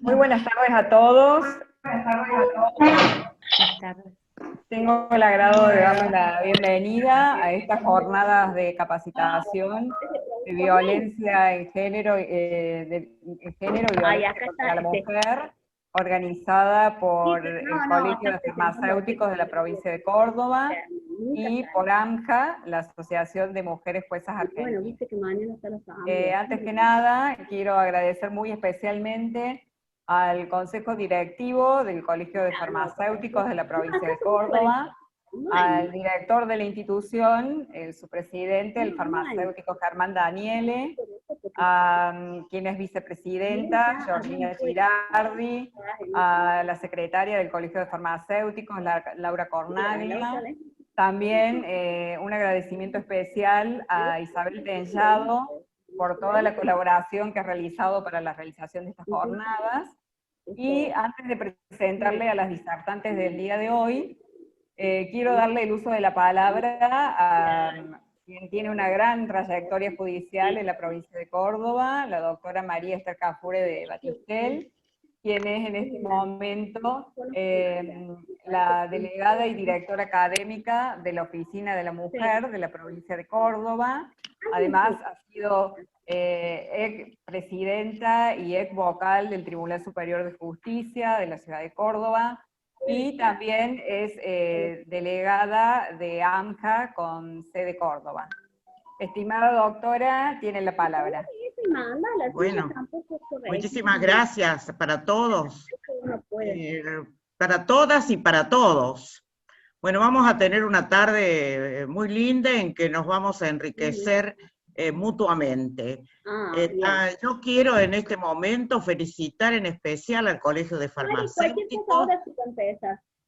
Muy buenas tardes a todos. Buenas tardes. Tengo el agrado de darles la bienvenida a estas jornadas de capacitación de violencia en género, y violencia contra la mujer, organizada por el Colegio de Farmacéuticos de la provincia de Córdoba y por AMJA, la Asociación de Mujeres Juezas Argentinas. Antes que nada, quiero agradecer muy especialmente al Consejo Directivo del Colegio de Farmacéuticos de la provincia de Córdoba, al director de la institución, su presidente, el farmacéutico Germán Daniele, a quien es vicepresidenta, Georgina Girardi, a la secretaria del Colegio de Farmacéuticos, Laura Cornaglia. También un agradecimiento especial a Isabel Tellado por toda la colaboración que ha realizado para la realización de estas jornadas. Y antes de presentarle a las disertantes del día de hoy, quiero darle el uso de la palabra a quien tiene una gran trayectoria judicial en la provincia de Córdoba, la doctora María Esther Cafure de Batistel, quien es en este momento la delegada y directora académica de la Oficina de la Mujer de la provincia de Córdoba. Además ha sido ex presidenta y ex vocal del Tribunal Superior de Justicia de la ciudad de Córdoba, y también es delegada de AMJA con sede Córdoba. Estimada doctora, tiene la palabra. Bueno, muchísimas gracias para todos, para todas y para todos. Bueno, vamos a tener una tarde muy linda en que nos vamos a enriquecer mutuamente. Yo quiero en este momento felicitar en especial al Colegio de Farmacéuticos,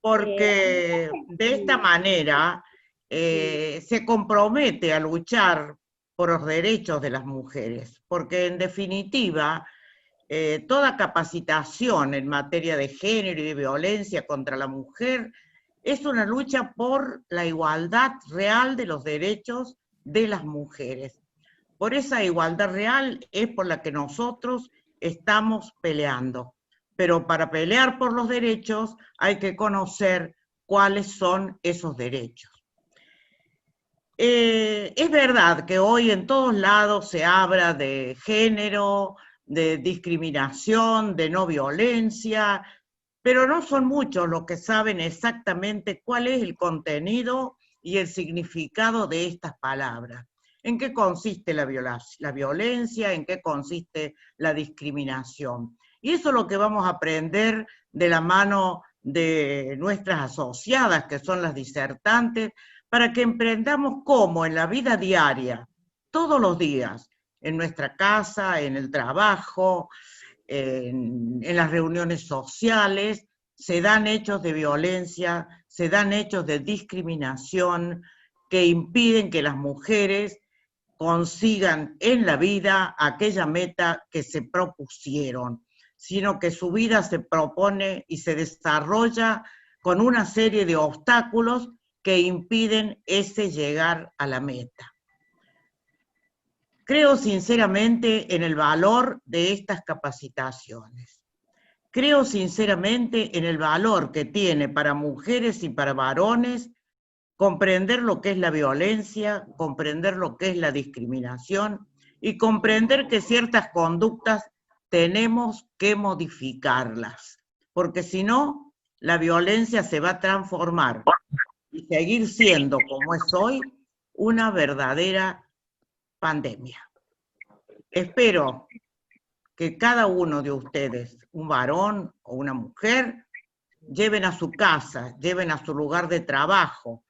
porque de esta manera se compromete a luchar por los derechos de las mujeres, porque en definitiva toda capacitación en materia de género y de violencia contra la mujer es una lucha por la igualdad real de los derechos de las mujeres. Por esa igualdad real es por la que nosotros estamos peleando. Pero para pelear por los derechos hay que conocer cuáles son esos derechos. Es verdad que hoy en todos lados se habla de género, de discriminación, de no violencia, pero no son muchos los que saben exactamente cuál es el contenido y el significado de estas palabras. ¿En qué consiste la violencia? ¿En qué consiste la discriminación? Y eso es lo que vamos a aprender de la mano de nuestras asociadas, que son las disertantes, para que emprendamos cómo en la vida diaria, todos los días, en nuestra casa, en el trabajo, en las reuniones sociales, se dan hechos de violencia, se dan hechos de discriminación que impiden que las mujeres consigan en la vida aquella meta que se propusieron, sino que su vida se propone y se desarrolla con una serie de obstáculos que impiden ese llegar a la meta. Creo sinceramente en el valor de estas capacitaciones. Creo sinceramente en el valor que tiene para mujeres y para varones comprender lo que es la violencia, comprender lo que es la discriminación y comprender que ciertas conductas tenemos que modificarlas, porque si no, la violencia se va a transformar y seguir siendo, como es hoy, una verdadera pandemia. Espero que cada uno de ustedes, un varón o una mujer, lleven a su casa, lleven a su lugar de trabajo,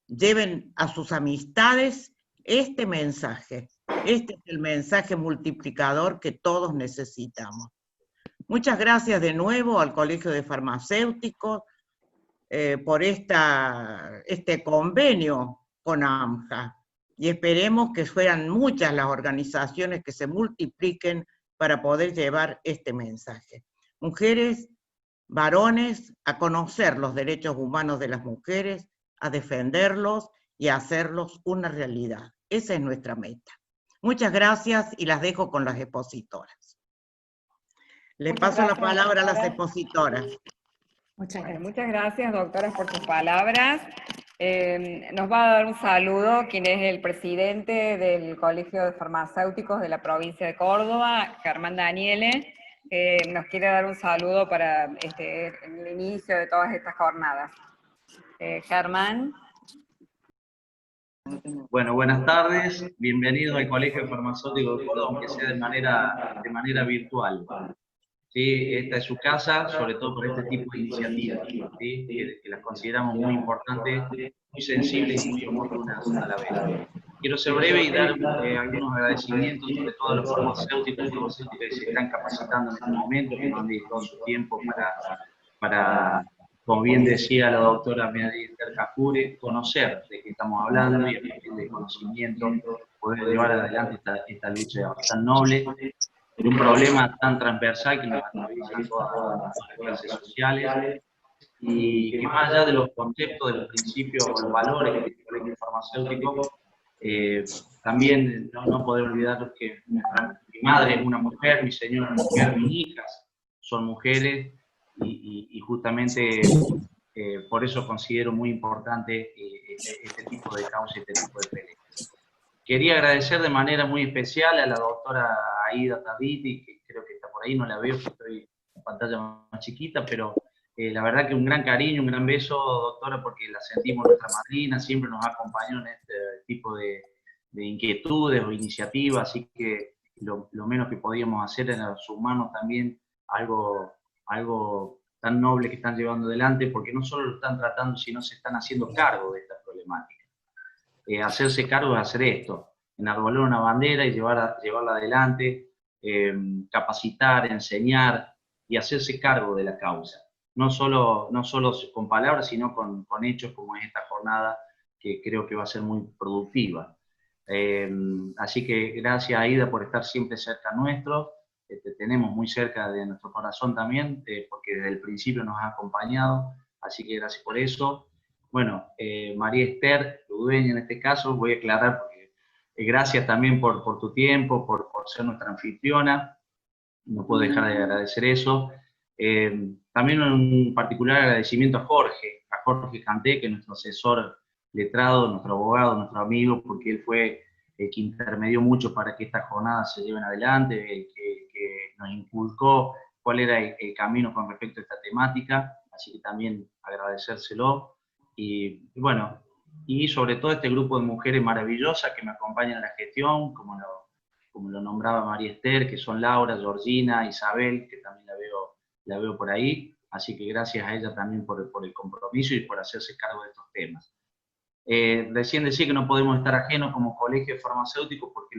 lleven a sus amistades este mensaje. Este es el mensaje multiplicador que todos necesitamos. Muchas gracias de nuevo al Colegio de Farmacéuticos por este convenio con AMJA. Y esperemos que fueran muchas las organizaciones que se multipliquen para poder llevar este mensaje. Mujeres, varones, a conocer los derechos humanos de las mujeres, a defenderlos y a hacerlos una realidad. Esa es nuestra meta. Muchas gracias y las dejo con las expositoras. Le paso la palabra a las expositoras. Muchas gracias, doctoras, por sus palabras. Nos va a dar un saludo quien es el presidente del Colegio de Farmacéuticos de la provincia de Córdoba, Germán Daniele, nos quiere dar un saludo para el inicio de todas estas jornadas. Germán. Bueno, buenas tardes, bienvenidos al Colegio Farmacéutico de Córdoba, aunque sea de manera virtual. ¿Sí? Esta es su casa, sobre todo por este tipo de iniciativas, ¿sí? que las consideramos muy importantes, muy sensibles y muy oportunas a la vez. Quiero ser breve y dar algunos agradecimientos, sobre todo a los farmacéuticos y farmacéuticas que se están capacitando en este momento, que nos han dedicado su tiempo para, como bien decía la doctora María Esther Cafure, conocer de qué estamos hablando y a partir del conocimiento poder llevar adelante esta lucha tan noble, de un problema tan transversal que nos atraviesa a todas las clases sociales, y que más allá de los conceptos, de los principios o los valores que tiene el colegio farmacéutico, también no poder olvidar que mi madre es una mujer, mi señora es una mujer, mis hijas son mujeres, y justamente por eso considero muy importante este tipo de causa, este tipo de pelea. Quería agradecer de manera muy especial a la doctora Aida Tarditi, que creo que está por ahí, no la veo, porque estoy en pantalla más chiquita, pero la verdad que un gran cariño, un gran beso, doctora, porque la sentimos nuestra madrina, siempre nos acompañó en este tipo de inquietudes o iniciativas, así que lo menos que podíamos hacer era sumarnos también algo tan noble que están llevando adelante, porque no solo lo están tratando, sino se están haciendo cargo de esta problemática. Hacerse cargo de hacer esto, enarbolar una bandera y llevarla adelante, capacitar, enseñar y hacerse cargo de la causa. No solo con palabras, sino con hechos como es esta jornada, que creo que va a ser muy productiva. Así que gracias, Aida, por estar siempre cerca nuestro. Te tenemos muy cerca de nuestro corazón también, porque desde el principio nos ha acompañado, así que gracias por eso. Bueno, María Esther, tu dueña en este caso, voy a aclarar porque gracias también por tu tiempo, por ser nuestra anfitriona, no puedo dejar de agradecer eso. También un particular agradecimiento a Jorge Canté, que es nuestro asesor letrado, nuestro abogado, nuestro amigo, porque él fue el que intermedió mucho para que estas jornadas se lleven adelante, el que nos inculcó cuál era el camino con respecto a esta temática, así que también agradecérselo. Y bueno, y sobre todo este grupo de mujeres maravillosas que me acompañan en la gestión, como lo nombraba María Esther, que son Laura, Georgina, Isabel, que también la veo por ahí, así que gracias a ella también por el compromiso y por hacerse cargo de estos temas. Recién decía que no podemos estar ajenos como colegio farmacéutico porque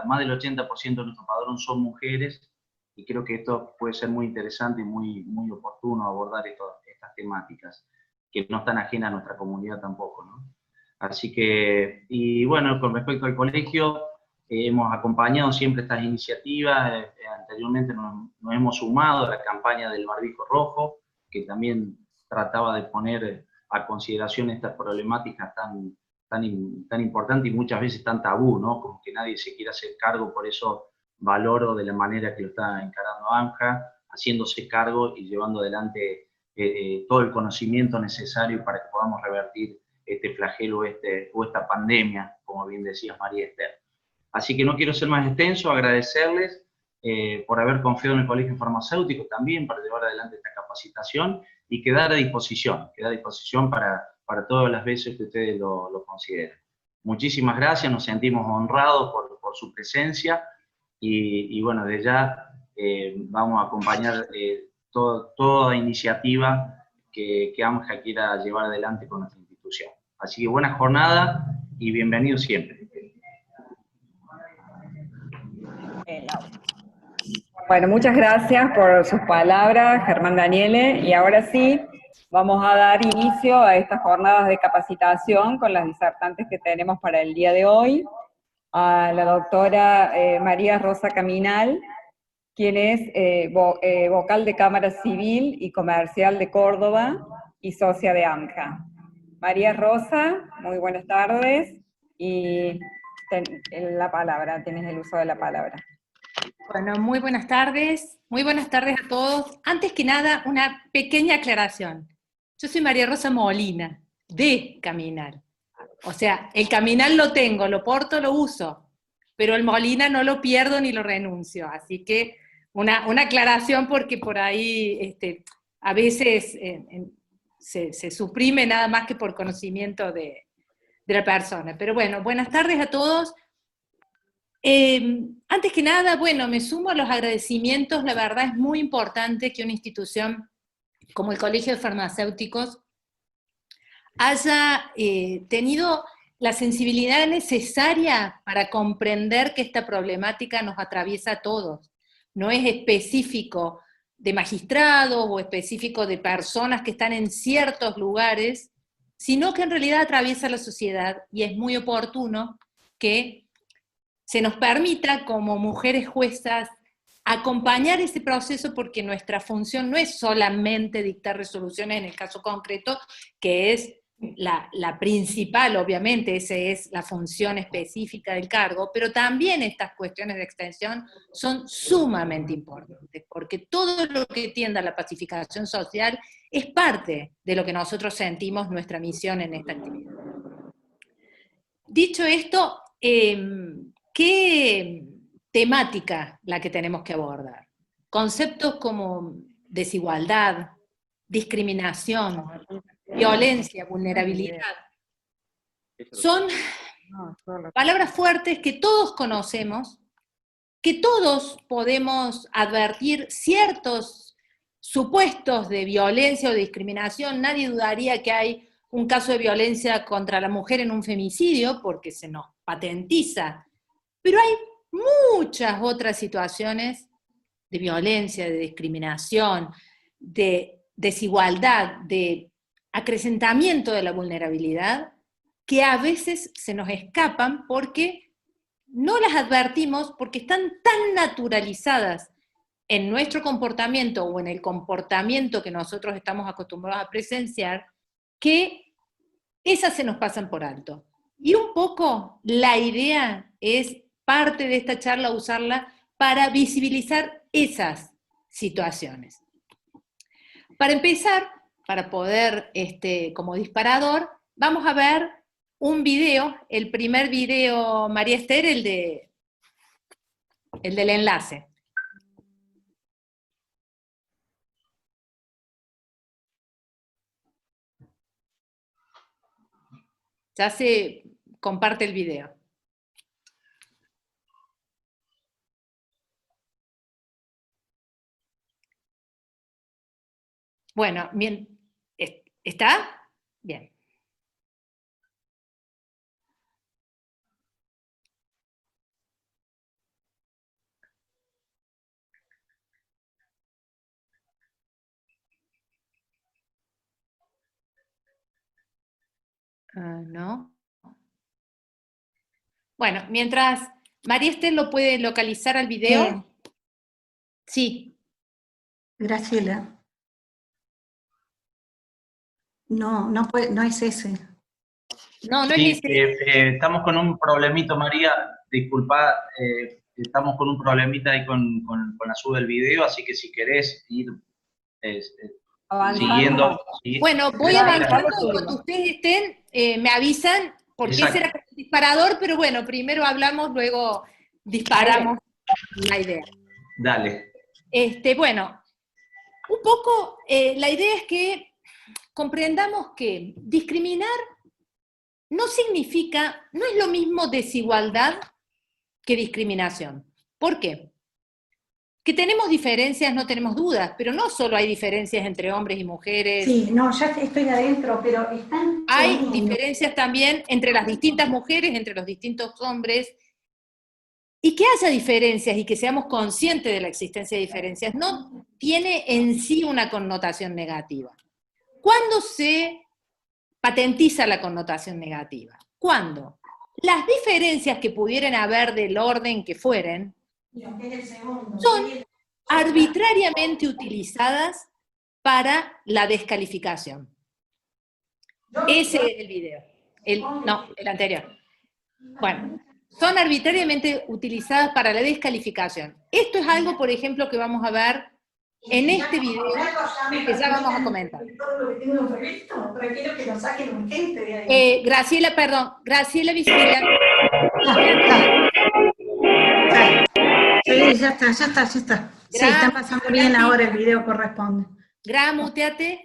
más del 80% de nuestros padrones son mujeres, y creo que esto puede ser muy interesante y muy oportuno abordar estas temáticas, que no están ajenas a nuestra comunidad tampoco, ¿no? Así que, y bueno, con respecto al colegio, hemos acompañado siempre estas iniciativas, anteriormente nos hemos sumado a la campaña del barbijo rojo, que también trataba de poner a consideración estas problemáticas tan importantes y muchas veces tan tabú, ¿no? Como que nadie se quiere hacer cargo, por eso valoro de la manera que lo está encarando AMJA, haciéndose cargo y llevando adelante todo el conocimiento necesario para que podamos revertir este flagelo o esta pandemia, como bien decías, María Esther. Así que no quiero ser más extenso, agradecerles por haber confiado en el Colegio Farmacéutico también para llevar adelante esta capacitación y quedar a disposición para todas las veces que ustedes lo consideren. Muchísimas gracias, nos sentimos honrados por su presencia y bueno, desde ya vamos a acompañar toda iniciativa que AMJA quiera llevar adelante con nuestra institución. Así que buena jornada y bienvenidos siempre. Bueno, muchas gracias por sus palabras, Germán Daniele, y ahora sí, vamos a dar inicio a estas jornadas de capacitación con las disertantes que tenemos para el día de hoy. A la doctora María Rosa Caminal, quien es vocal de Cámara Civil y Comercial de Córdoba y socia de AMJA. María Rosa, muy buenas tardes, y la palabra, tienes el uso de la palabra. Bueno, muy buenas tardes a todos. Antes que nada, una pequeña aclaración. Yo soy María Rosa Molina, de Caminar. O sea, el Caminar lo tengo, lo porto, lo uso, pero el Molina no lo pierdo ni lo renuncio. Así que una aclaración porque por ahí a veces se suprime nada más que por conocimiento de la persona. Pero bueno, buenas tardes a todos. Antes que nada, bueno, me sumo a los agradecimientos. La verdad es muy importante que una institución como el Colegio de Farmacéuticos haya tenido la sensibilidad necesaria para comprender que esta problemática nos atraviesa a todos. No es específico de magistrados o específico de personas que están en ciertos lugares, sino que en realidad atraviesa la sociedad, y es muy oportuno que se nos permita como mujeres juezas acompañar ese proceso, porque nuestra función no es solamente dictar resoluciones en el caso concreto, que es la principal, obviamente, esa es la función específica del cargo, pero también estas cuestiones de extensión son sumamente importantes, porque todo lo que tienda a la pacificación social es parte de lo que nosotros sentimos nuestra misión en esta actividad. Dicho esto, ¿qué temática la que tenemos que abordar? Conceptos como desigualdad, discriminación, violencia, vulnerabilidad, son palabras fuertes que todos conocemos, que todos podemos advertir ciertos supuestos de violencia o de discriminación. Nadie dudaría que hay un caso de violencia contra la mujer en un femicidio, porque se nos patentiza, pero hay muchas otras situaciones de violencia, de discriminación, de desigualdad, de acrecentamiento de la vulnerabilidad, que a veces se nos escapan porque no las advertimos, porque están tan naturalizadas en nuestro comportamiento o en el comportamiento que nosotros estamos acostumbrados a presenciar, que esas se nos pasan por alto. Y un poco la idea es, parte de esta charla, usarla para visibilizar esas situaciones. Para empezar, para poder, como disparador, vamos a ver un video, el primer video, María Esther, el del enlace. Ya se comparte el video. Bueno, bien, ¿está? Bien. ¿No? Bueno, mientras María Esther lo puede localizar al video. Sí. Graciela. No es ese. No Sí, es ese. Estamos con un problemito, María, disculpa, estamos con un problemita ahí con la sube del video, así que si querés ir siguiendo. Bueno, voy avanzando y cuando ustedes estén, me avisan, porque ese era el disparador, pero bueno, primero hablamos, luego disparamos la idea. Dale. Bueno, un poco la idea es que comprendamos que discriminar no significa, no es lo mismo desigualdad que discriminación. ¿Por qué? Que tenemos diferencias, no tenemos dudas, pero no solo hay diferencias entre hombres y mujeres. Sí, no, ya estoy adentro, pero están... Hay diferencias también entre las distintas mujeres, entre los distintos hombres, y que haya diferencias y que seamos conscientes de la existencia de diferencias no tiene en sí una connotación negativa. ¿Cuándo se patentiza la connotación negativa? Cuando las diferencias que pudieran haber del orden que fueren son arbitrariamente utilizadas para la descalificación. Ese es el video. No, el anterior. Bueno, son arbitrariamente utilizadas para la descalificación. Esto es algo, por ejemplo, que vamos a ver en este video, que ya vamos a comentar. Prefiero que lo saquen urgente de ahí. Graciela, perdón, Graciela Vicila. Sí, ya está. Sí, está pasando bien ahora, el video corresponde. Gra, muteate.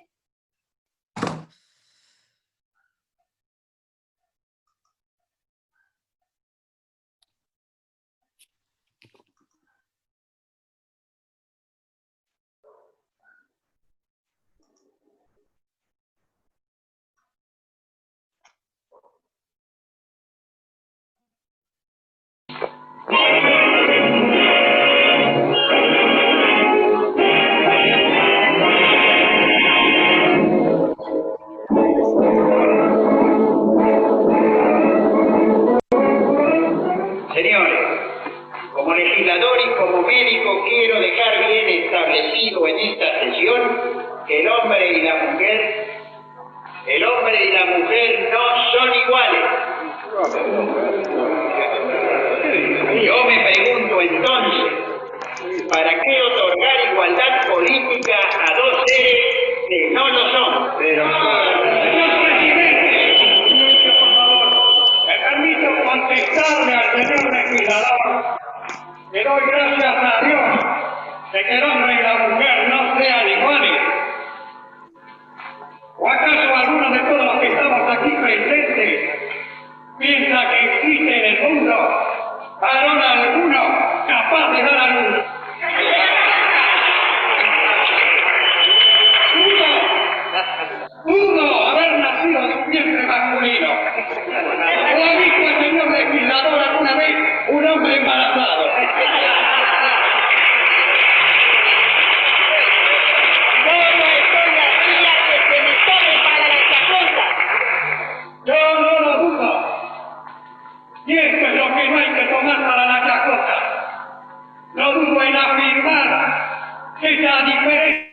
Señores, como legislador y como médico quiero dejar bien establecido en esta sesión que el hombre y la mujer no son iguales. Yo me pregunto entonces, ¿para qué otorgar igualdad política a dos seres que no lo son? Señor presidente, silencio, por favor. Me permito contestarle al señor legislador. Le doy gracias a Dios de que el hombre y la mujer no sean iguales. ¿O acaso alguno de todos los que estamos aquí presentes piensa que existe en el mundo varón alguno capaz de dar a luz? Pudo haber nacido de un vientre masculino. ¿O ha visto el señor legislador alguna vez un hombre embarazado? Yo no lo dudo. Y esto es lo que no hay que tomar para la chacota. No dudo en afirmar que la diferencia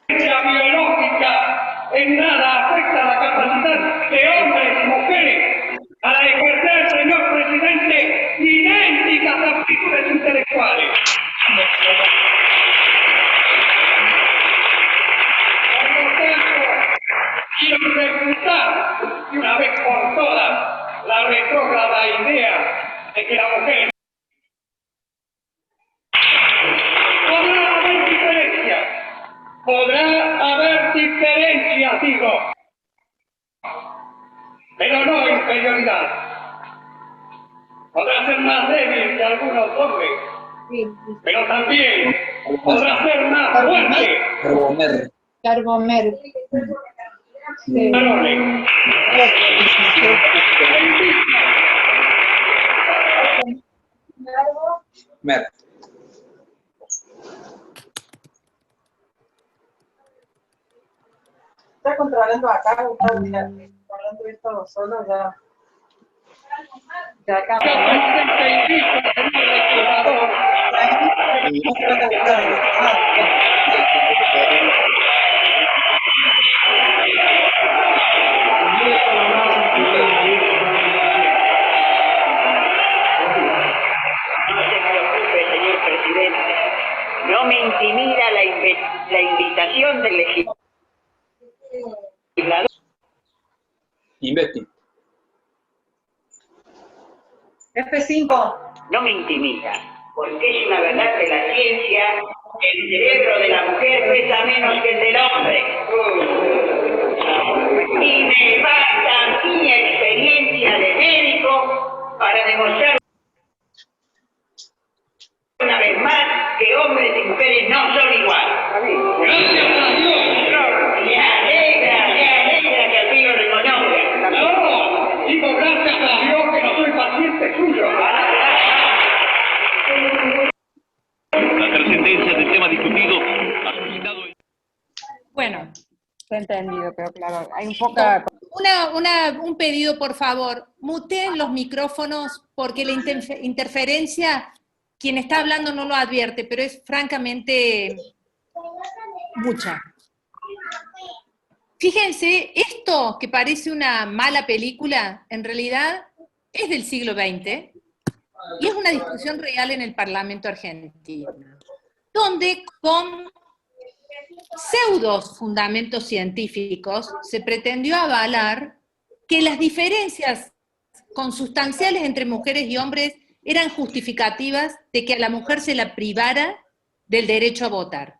biológica en nada afecta la capacidad de hombres y mujeres para ejercer, señor presidente, idénticas aptitudes intelectuales. Quiero refutar de una vez por todas la retrógrada idea de que la mujer podrá haber diferencias, digo, pero no inferioridad. Podrá ser más débil que algunos hombres, pero también podrá ser más fuerte. Carbomer. Varones. Mer. Está controlando acá, Gustavo, ya, hablando de esto solo, ya. Ya acá. No me intimida la invitación del legislador. Investi. F5. No me intimida, porque es una verdad de la ciencia que el cerebro de la mujer pesa menos que el del hombre. Y me basta mi experiencia de médico para demostrar una vez más que hombres y mujeres no son iguales. ¡Gracias a Dios! Me alegra que al fin lo reconozca. No, digo gracias a Dios que no soy paciente suyo. La trascendencia del tema discutido ha suscitado... Bueno, se ha entendido, pero claro, hay un poca... Un pedido, por favor, muteen los micrófonos porque la interferencia, quien está hablando no lo advierte, pero es francamente mucha. Fíjense, esto que parece una mala película, en realidad es del siglo XX, y es una discusión real en el Parlamento argentino, donde con pseudos fundamentos científicos se pretendió avalar que las diferencias consustanciales entre mujeres y hombres eran justificativas de que a la mujer se la privara del derecho a votar.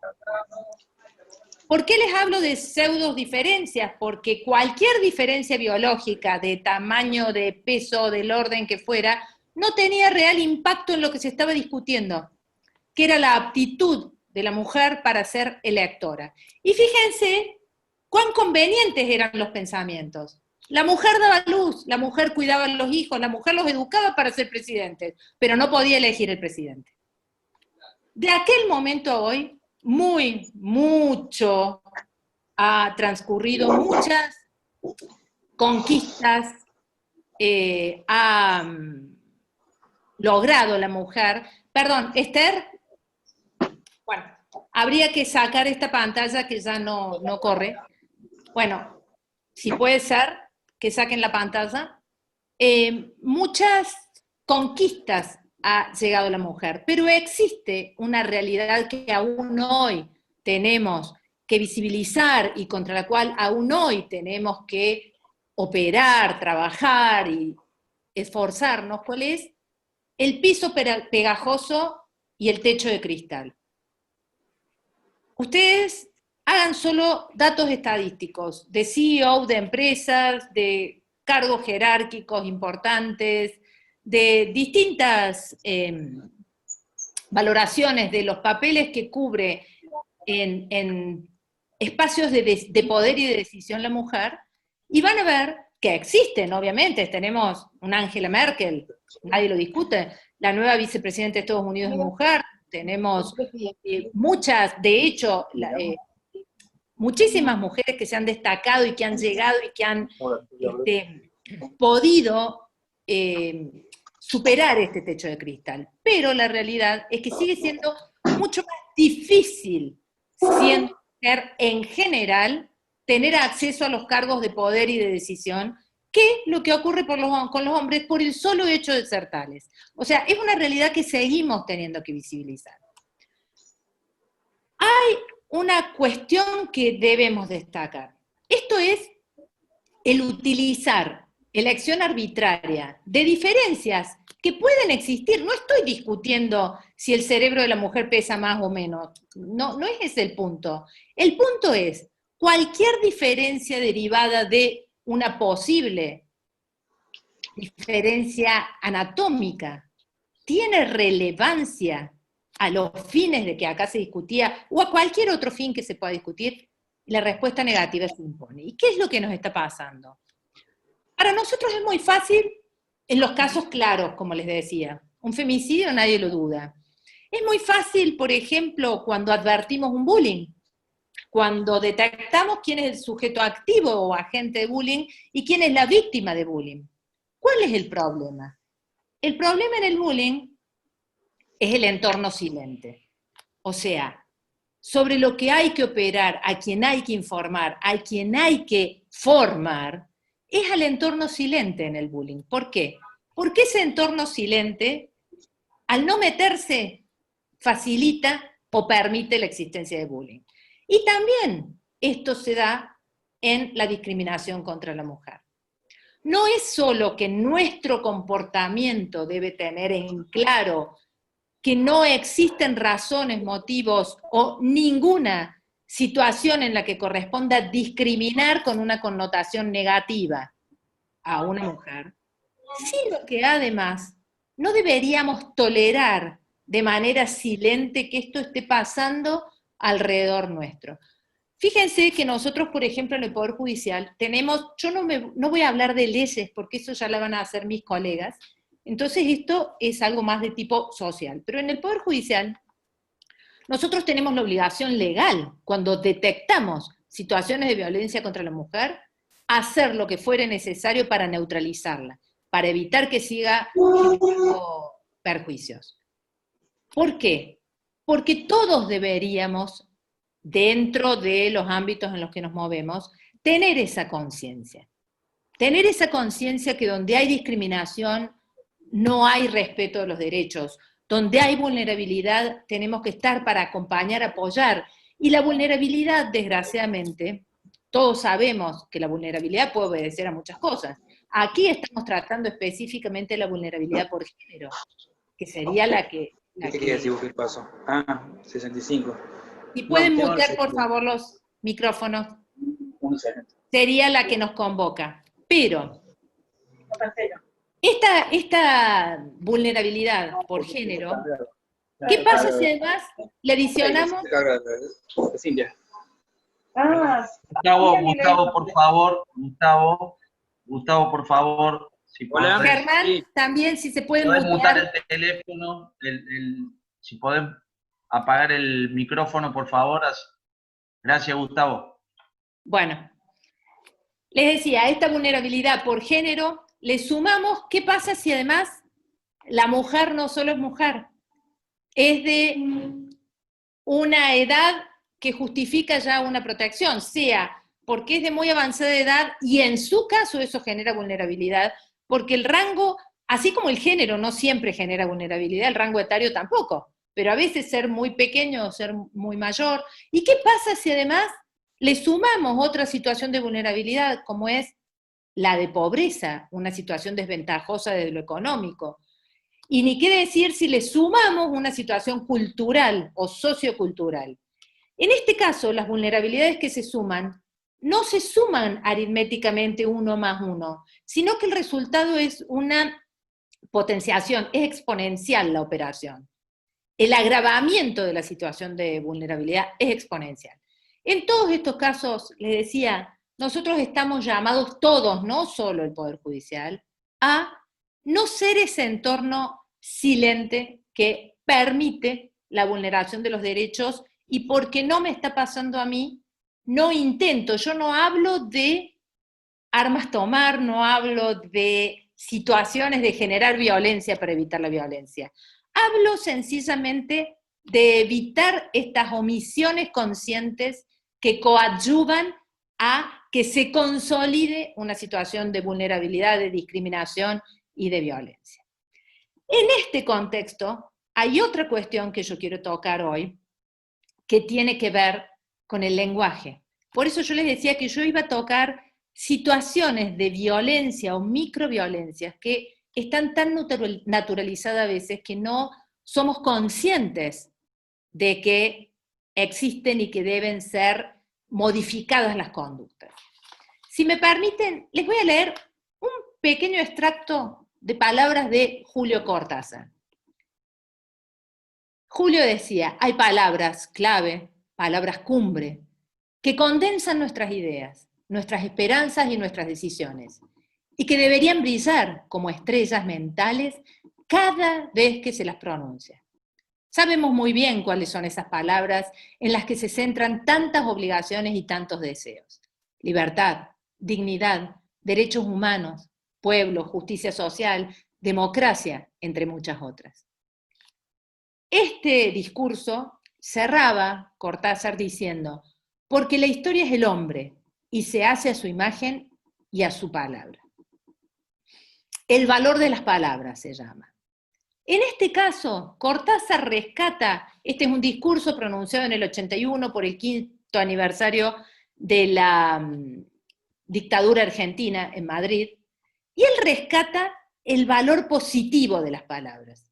¿Por qué les hablo de pseudos diferencias? Porque cualquier diferencia biológica de tamaño, de peso, del orden que fuera, no tenía real impacto en lo que se estaba discutiendo, que era la aptitud de la mujer para ser electora. Y fíjense cuán convenientes eran los pensamientos. La mujer daba luz, la mujer cuidaba a los hijos, la mujer los educaba para ser presidentes, pero no podía elegir el presidente. De aquel momento a hoy, mucho ha transcurrido, muchas conquistas ha logrado la mujer. Perdón, Esther, bueno, habría que sacar esta pantalla que ya no corre. Bueno, si puede ser que saquen la pantalla. Muchas conquistas ha llegado la mujer, pero existe una realidad que aún hoy tenemos que visibilizar y contra la cual aún hoy tenemos que operar, trabajar y esforzarnos. ¿Cuál es? El piso pegajoso y el techo de cristal. Ustedes hagan solo datos estadísticos de CEO de empresas, de cargos jerárquicos importantes, de distintas valoraciones de los papeles que cubre en espacios de poder y de decisión la mujer, y van a ver que existen, obviamente. Tenemos una Angela Merkel, nadie lo discute, la nueva vicepresidenta de Estados Unidos es mujer, tenemos muchas, de hecho, muchísimas mujeres que se han destacado y que han llegado y que han podido superar este techo de cristal. Pero la realidad es que sigue siendo mucho más difícil, siendo mujer en general, tener acceso a los cargos de poder y de decisión, que lo que ocurre con los hombres por el solo hecho de ser tales. O sea, es una realidad que seguimos teniendo que visibilizar. Hay una cuestión que debemos destacar. Esto es el utilizar elección arbitraria de diferencias que pueden existir. No estoy discutiendo si el cerebro de la mujer pesa más o menos. No es ese el punto. El punto es cualquier diferencia derivada de una posible diferencia anatómica tiene relevancia a los fines de que acá se discutía, o a cualquier otro fin que se pueda discutir. La respuesta negativa se impone. ¿Y qué es lo que nos está pasando? Para nosotros es muy fácil en los casos claros, como les decía. Un femicidio nadie lo duda. Es muy fácil, por ejemplo, cuando advertimos un bullying, cuando detectamos quién es el sujeto activo o agente de bullying y quién es la víctima de bullying. ¿Cuál es el problema? El problema en el bullying es el entorno silente. O sea, sobre lo que hay que operar, a quien hay que informar, a quien hay que formar, es al entorno silente en el bullying. ¿Por qué? Porque ese entorno silente, al no meterse, facilita o permite la existencia de bullying. Y también esto se da en la discriminación contra la mujer. No es solo que nuestro comportamiento debe tener en claro que no existen razones, motivos o ninguna situación en la que corresponda discriminar con una connotación negativa a una mujer, sino que además no deberíamos tolerar de manera silente que esto esté pasando alrededor nuestro. Fíjense que nosotros, por ejemplo, en el Poder Judicial tenemos, yo no voy a hablar de leyes porque eso ya lo van a hacer mis colegas, entonces esto es algo más de tipo social, pero en el Poder Judicial nosotros tenemos la obligación legal, cuando detectamos situaciones de violencia contra la mujer, hacer lo que fuere necesario para neutralizarla, para evitar que siga generando perjuicios. ¿Por qué? Porque todos deberíamos, dentro de los ámbitos en los que nos movemos, tener esa conciencia. Tener esa conciencia que donde hay discriminación no hay respeto de los derechos, donde hay vulnerabilidad tenemos que estar para acompañar, apoyar, y la vulnerabilidad, desgraciadamente, todos sabemos que la vulnerabilidad puede obedecer a muchas cosas. Aquí estamos tratando específicamente la vulnerabilidad por género, que sería la que... ¿Qué pasó? Ah, 65. Si pueden mutear, por favor, los micrófonos. Sería la que nos convoca. Pero esta vulnerabilidad por género, ¿qué pasa si además le adicionamos? Gustavo, por favor, si podés. Germán, también si se puede mutar el teléfono, si podés apagar el micrófono, por favor. Gracias, Gustavo. Bueno, les decía, a esta vulnerabilidad por género le sumamos qué pasa si además la mujer no solo es mujer, es de una edad que justifica ya una protección, sea porque es de muy avanzada edad, y en su caso eso genera vulnerabilidad, porque el rango, así como el género no siempre genera vulnerabilidad, el rango etario tampoco, pero a veces ser muy pequeño o ser muy mayor. ¿Y qué pasa si además le sumamos otra situación de vulnerabilidad, como es la de pobreza, una situación desventajosa desde lo económico? Y ni qué decir si le sumamos una situación cultural o sociocultural. En este caso, las vulnerabilidades que se suman, no se suman aritméticamente 1 más 1, sino que el resultado es una potenciación, es exponencial la operación. El agravamiento de la situación de vulnerabilidad es exponencial. En todos estos casos, les decía, nosotros estamos llamados todos, no solo el Poder Judicial, a no ser ese entorno silente que permite la vulneración de los derechos, y porque no me está pasando a mí, no intento. Yo no hablo de armas tomar, no hablo de situaciones de generar violencia para evitar la violencia. Hablo sencillamente de evitar estas omisiones conscientes que coadyuvan a que se consolide una situación de vulnerabilidad, de discriminación y de violencia. En este contexto, hay otra cuestión que yo quiero tocar hoy, que tiene que ver con el lenguaje. Por eso yo les decía que yo iba a tocar situaciones de violencia o microviolencias que están tan naturalizadas a veces que no somos conscientes de que existen y que deben ser modificadas las conductas. Si me permiten, les voy a leer un pequeño extracto de palabras de Julio Cortázar. Julio decía, hay palabras clave, palabras cumbre, que condensan nuestras ideas, nuestras esperanzas y nuestras decisiones, y que deberían brillar como estrellas mentales cada vez que se las pronuncia. Sabemos muy bien cuáles son esas palabras en las que se centran tantas obligaciones y tantos deseos. Libertad, dignidad, derechos humanos, pueblo, justicia social, democracia, entre muchas otras. Este discurso cerraba Cortázar diciendo, porque la historia es el hombre, y se hace a su imagen y a su palabra. El valor de las palabras se llama. En este caso, Cortázar rescata, este es un discurso pronunciado en el 81 por el 5º aniversario de la dictadura argentina en Madrid, y él rescata el valor positivo de las palabras,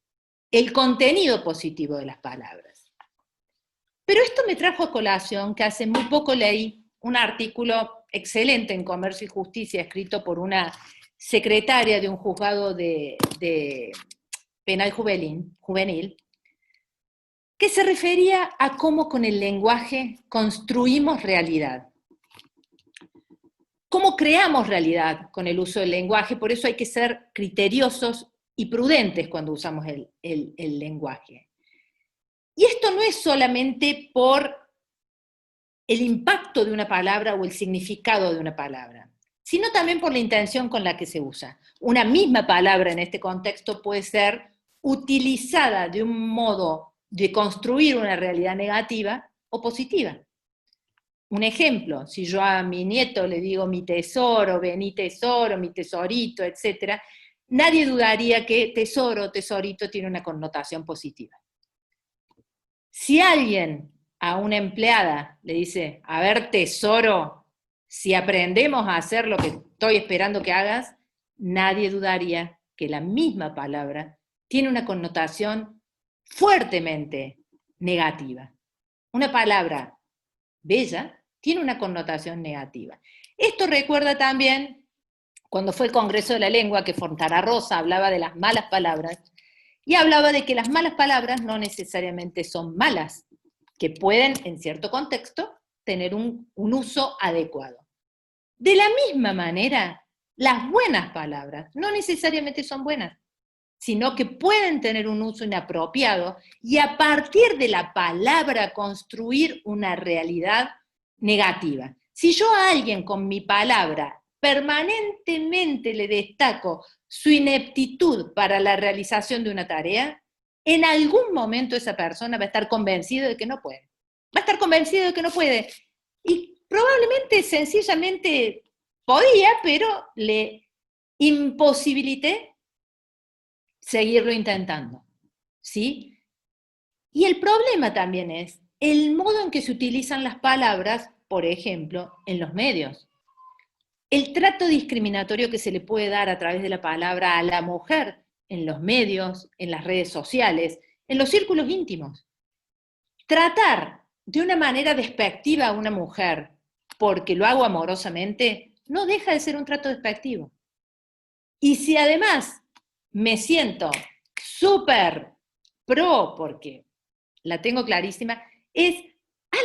el contenido positivo de las palabras. Pero esto me trajo a colación que hace muy poco leí un artículo excelente en Comercio y Justicia, escrito por una secretaria de un juzgado de penal juvenil, que se refería a cómo con el lenguaje construimos realidad. Cómo creamos realidad con el uso del lenguaje, por eso hay que ser criteriosos y prudentes cuando usamos el lenguaje. Y esto no es solamente por el impacto de una palabra o el significado de una palabra, sino también por la intención con la que se usa. Una misma palabra en este contexto puede ser utilizada de un modo de construir una realidad negativa o positiva. Un ejemplo, si yo a mi nieto le digo mi tesoro, vení tesoro, mi tesorito, etc., nadie dudaría que tesoro, tesorito tiene una connotación positiva. Si alguien a una empleada le dice, a ver tesoro, si aprendemos a hacer lo que estoy esperando que hagas, nadie dudaría que la misma palabra tiene una connotación fuertemente negativa. Una palabra bella tiene una connotación negativa. Esto recuerda también cuando fue el Congreso de la Lengua, que Fontana-Rosa hablaba de las malas palabras, y hablaba de que las malas palabras no necesariamente son malas, que pueden, en cierto contexto, tener un uso adecuado. De la misma manera, las buenas palabras no necesariamente son buenas, sino que pueden tener un uso inapropiado y a partir de la palabra construir una realidad negativa. Si yo a alguien con mi palabra permanentemente le destaco su ineptitud para la realización de una tarea, en algún momento esa persona va a estar convencido de que no puede. Va a estar convencido de que no puede. Y probablemente, sencillamente, podía, pero le imposibilité seguirlo intentando, ¿sí? Y el problema también es el modo en que se utilizan las palabras, por ejemplo, en los medios. El trato discriminatorio que se le puede dar a través de la palabra a la mujer en los medios, en las redes sociales, en los círculos íntimos. Tratar de una manera despectiva a una mujer porque lo hago amorosamente no deja de ser un trato despectivo. Y si además me siento súper pro, porque la tengo clarísima, es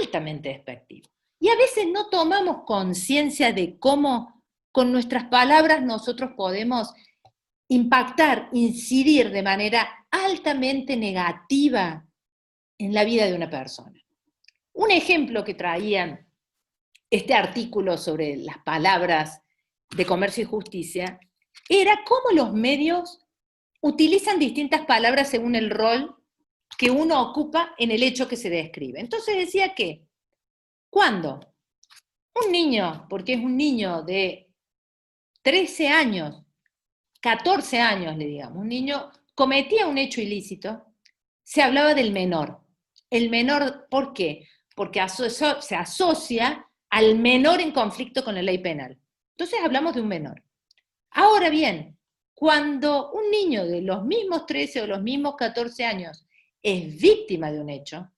altamente despectivo. Y a veces no tomamos conciencia de cómo con nuestras palabras nosotros podemos impactar, incidir de manera altamente negativa en la vida de una persona. Un ejemplo que traía este artículo sobre las palabras de Comercio y Justicia era cómo los medios utilizan distintas palabras según el rol que uno ocupa en el hecho que se describe. Entonces decía que cuando un niño, porque es un niño de 13 años, 14 años, le digamos, un niño cometía un hecho ilícito, se hablaba del menor. El menor, ¿por qué? Porque se asocia al menor en conflicto con la ley penal. Entonces hablamos de un menor. Ahora bien, cuando un niño de los mismos 13 o los mismos 14 años es víctima de un hecho,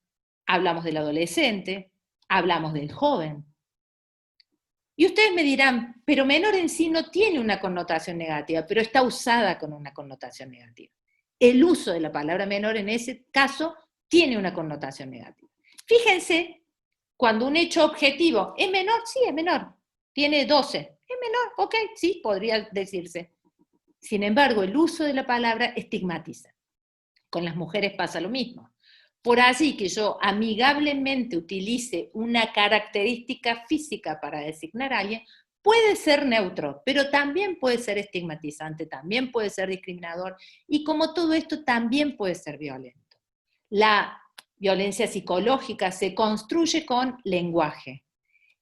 hablamos del adolescente, hablamos del joven. Y ustedes me dirán, pero menor en sí no tiene una connotación negativa, pero está usada con una connotación negativa. El uso de la palabra menor en ese caso tiene una connotación negativa. Fíjense, cuando un hecho objetivo es menor, sí es menor, tiene 12, es menor, ok, sí, podría decirse. Sin embargo, el uso de la palabra estigmatiza. Con las mujeres pasa lo mismo. Por así que yo amigablemente utilice una característica física para designar a alguien, puede ser neutro, pero también puede ser estigmatizante, también puede ser discriminador, y como todo esto también puede ser violento. La violencia psicológica se construye con lenguaje.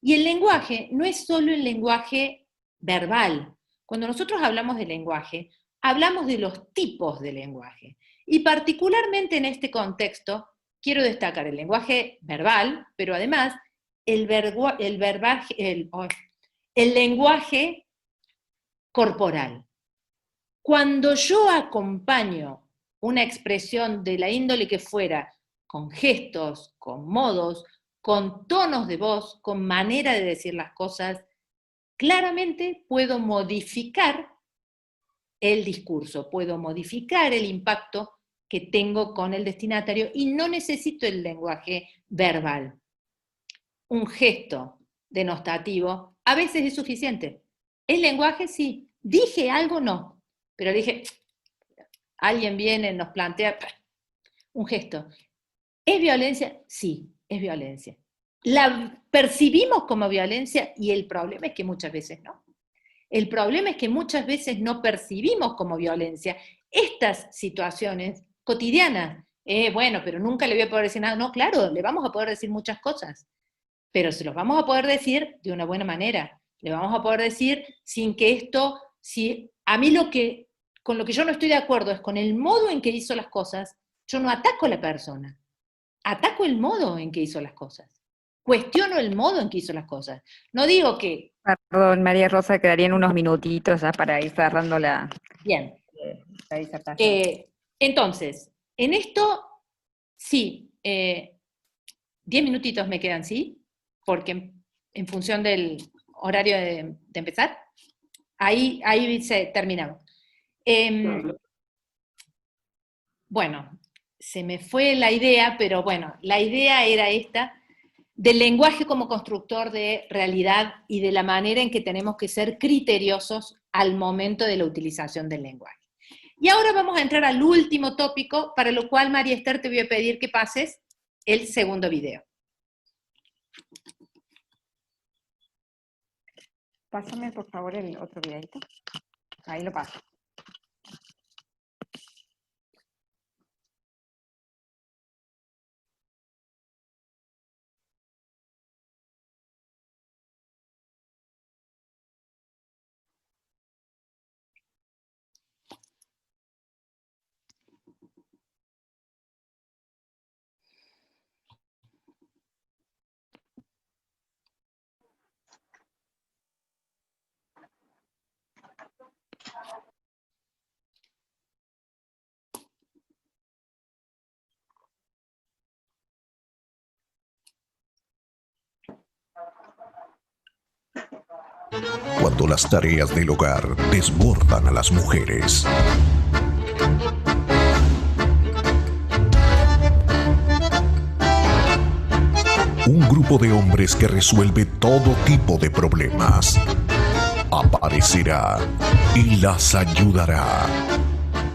Y el lenguaje no es solo el lenguaje verbal. Cuando nosotros hablamos de lenguaje, hablamos de los tipos de lenguaje. Y particularmente en este contexto, quiero destacar el lenguaje verbal, pero además el lenguaje corporal. Cuando yo acompaño una expresión de la índole que fuera, con gestos, con modos, con tonos de voz, con manera de decir las cosas, claramente puedo modificar el discurso, puedo modificar el impacto que tengo con el destinatario y no necesito el lenguaje verbal. Un gesto denostativo a veces es suficiente. El lenguaje sí, dije algo no, pero dije, alguien viene, nos plantea un gesto. ¿Es violencia? Sí, es violencia. La percibimos como violencia y el problema es que muchas veces no. El problema es que muchas veces no percibimos como violencia estas situaciones cotidianas. Bueno, pero nunca le voy a poder decir nada. No, claro, le vamos a poder decir muchas cosas. pero se los vamos a poder decir de una buena manera. Le vamos a poder decir sin que esto, si a mí con lo que yo no estoy de acuerdo es con el modo en que hizo las cosas, yo no ataco a la persona, ataco el modo en que hizo las cosas. Cuestiono el modo en que hizo las cosas. No digo que... Perdón, María Rosa, quedarían unos minutitos ya para ir cerrando la disertación. Entonces, en esto, sí, 10 minutitos me quedan, ¿sí? Porque en función del horario de empezar, ahí terminamos. Bueno, se me fue la idea, pero bueno, la idea era esta, del lenguaje como constructor de realidad y de la manera en que tenemos que ser criteriosos al momento de la utilización del lenguaje. Y ahora vamos a entrar al último tópico, para lo cual, María Esther, te voy a pedir que pases el segundo video. Pásame, por favor, el otro videito. Ahí lo paso. Cuando las tareas del hogar desbordan a las mujeres. Un grupo de hombres que resuelve todo tipo de problemas aparecerá y las ayudará,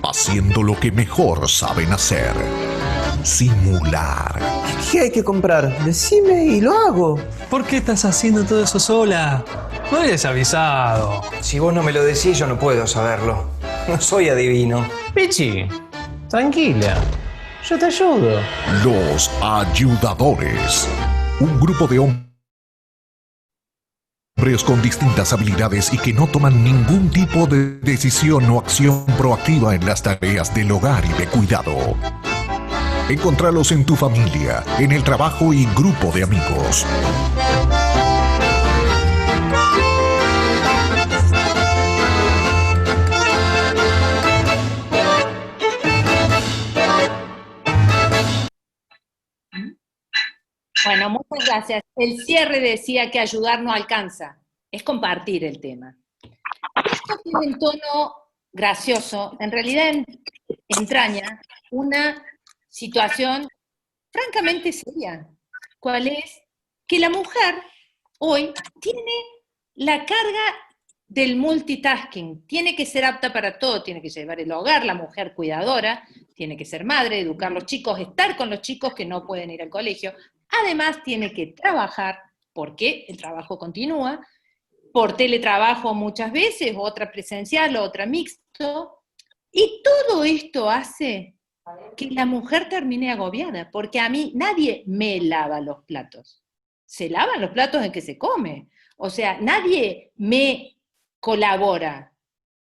haciendo lo que mejor saben hacer: simular. ¿Qué hay que comprar? Decime y lo hago. ¿Por qué estás haciendo todo eso sola? No eres avisado. Si vos no me lo decís, yo no puedo saberlo. No soy adivino. Pichi, tranquila. Yo te ayudo. Los ayudadores. Un grupo de hombres con distintas habilidades y que no toman ningún tipo de decisión o acción proactiva en las tareas del hogar y de cuidado. Encontralos en tu familia, en el trabajo y grupo de amigos. Bueno, muchas gracias. El cierre decía que ayudar no alcanza, es compartir el tema. Esto tiene un tono gracioso, en realidad entraña una situación francamente seria. ¿Cuál es? Que la mujer hoy tiene la carga del multitasking, tiene que ser apta para todo, tiene que llevar el hogar, la mujer cuidadora, tiene que ser madre, educar a los chicos, estar con los chicos que no pueden ir al colegio. Además tiene que trabajar, porque el trabajo continúa, por teletrabajo muchas veces, otra presencial, otra mixto, y todo esto hace que la mujer termine agobiada, porque a mí nadie me lava los platos. Se lavan los platos en que se come. O sea, nadie me colabora.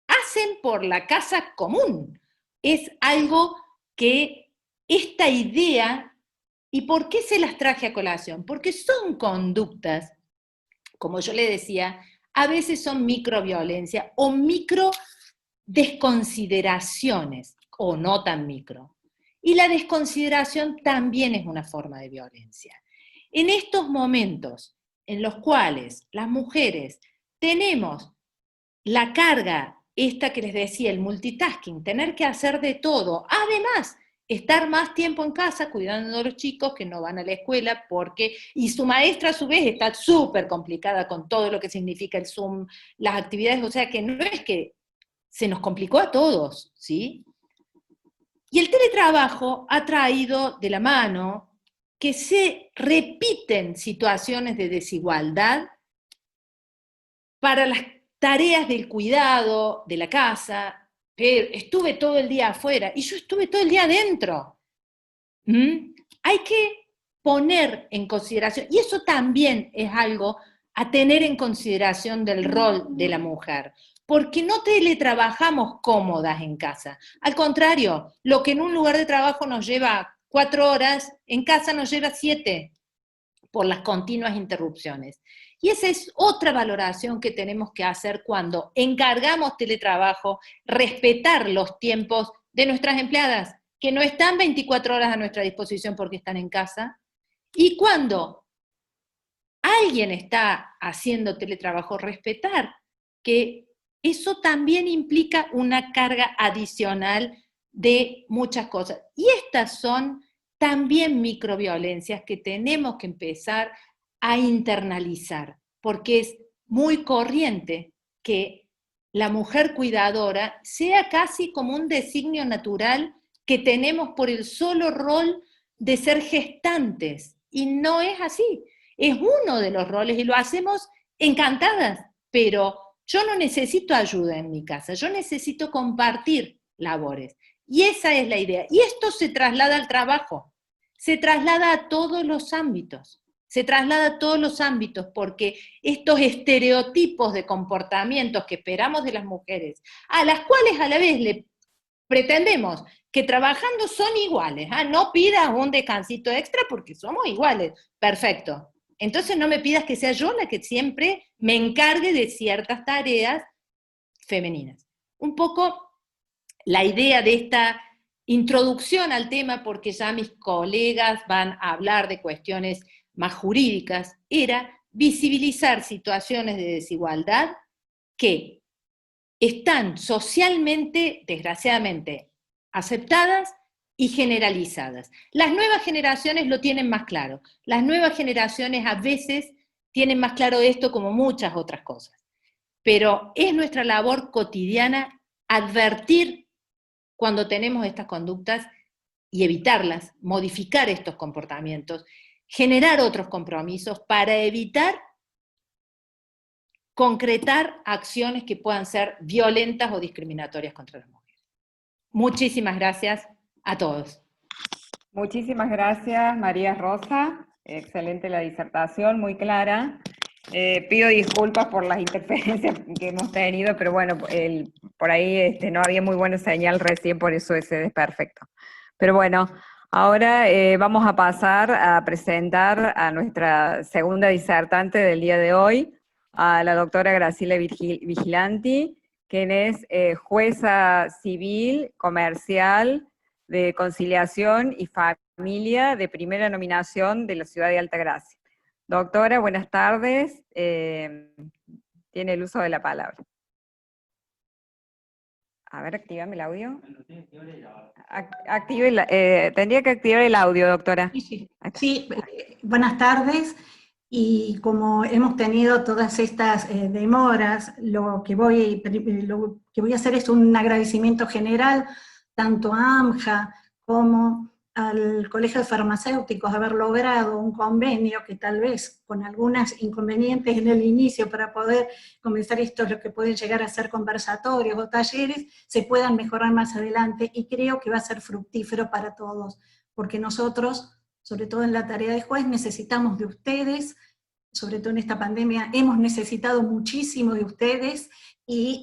Hacen por la casa común. Es algo que esta idea, ¿y por qué se las traje a colación? Porque son conductas, como yo le decía, a veces son microviolencia o micro desconsideraciones, o no tan micro. Y la desconsideración también es una forma de violencia. En estos momentos en los cuales las mujeres tenemos la carga, esta que les decía, el multitasking, tener que hacer de todo, además, estar más tiempo en casa cuidando a los chicos que no van a la escuela, y su maestra a su vez está súper complicada con todo lo que significa el Zoom, las actividades, o sea que no es que se nos complicó a todos, ¿sí? Y el teletrabajo ha traído de la mano que se repiten situaciones de desigualdad para las tareas del cuidado de la casa, pero estuve todo el día afuera y yo estuve todo el día adentro. Hay que poner en consideración, y eso también es algo a tener en consideración del rol de la mujer, porque no teletrabajamos cómodas en casa, al contrario, lo que en un lugar de trabajo nos lleva 4 horas, en casa nos lleva 7, por las continuas interrupciones. Y esa es otra valoración que tenemos que hacer cuando encargamos teletrabajo, respetar los tiempos de nuestras empleadas, que no están 24 horas a nuestra disposición porque están en casa, y cuando alguien está haciendo teletrabajo, respetar que eso también implica una carga adicional de muchas cosas. Y estas son también microviolencias que tenemos que empezar a internalizar, porque es muy corriente que la mujer cuidadora sea casi como un designio natural que tenemos por el solo rol de ser gestantes, y no es así. Es uno de los roles y lo hacemos encantadas, pero yo no necesito ayuda en mi casa, yo necesito compartir labores. Y esa es la idea. Y esto se traslada al trabajo, se traslada a todos los ámbitos, porque estos estereotipos de comportamientos que esperamos de las mujeres, a las cuales a la vez le pretendemos que trabajando son iguales, no pidas un descansito extra porque somos iguales, perfecto. Entonces no me pidas que sea yo la que siempre me encargue de ciertas tareas femeninas. Un poco la idea de esta introducción al tema, porque ya mis colegas van a hablar de cuestiones más jurídicas, era visibilizar situaciones de desigualdad que están socialmente, desgraciadamente, aceptadas y generalizadas. Las nuevas generaciones lo tienen más claro. Las nuevas generaciones a veces tienen más claro esto como muchas otras cosas. Pero es nuestra labor cotidiana advertir cuando tenemos estas conductas y evitarlas, modificar estos comportamientos, generar otros compromisos para evitar concretar acciones que puedan ser violentas o discriminatorias contra las mujeres. Muchísimas gracias a todos. Muchísimas gracias, María Rosa. Excelente la disertación, muy clara. Pido disculpas por las interferencias que hemos tenido, pero bueno, por ahí no había muy buena señal recién, por eso ese desperfecto. Pero bueno, ahora vamos a pasar a presentar a nuestra segunda disertante del día de hoy, a la doctora Graciela Vigilanti, quien es jueza civil, comercial, de conciliación y familia de primera nominación de la ciudad de Altagracia. Doctora, buenas tardes. Tiene el uso de la palabra. A ver, actívame el audio. Tendría que activar el audio, doctora. Sí, buenas tardes. Y como hemos tenido todas estas demoras, lo que voy a hacer es un agradecimiento general, tanto a AMJA como al Colegio de Farmacéuticos, haber logrado un convenio que tal vez con algunos inconvenientes en el inicio para poder comenzar esto, lo que pueden llegar a ser conversatorios o talleres, se puedan mejorar más adelante, y creo que va a ser fructífero para todos, porque nosotros, sobre todo en la tarea de juez, necesitamos de ustedes, sobre todo en esta pandemia, hemos necesitado muchísimo de ustedes, y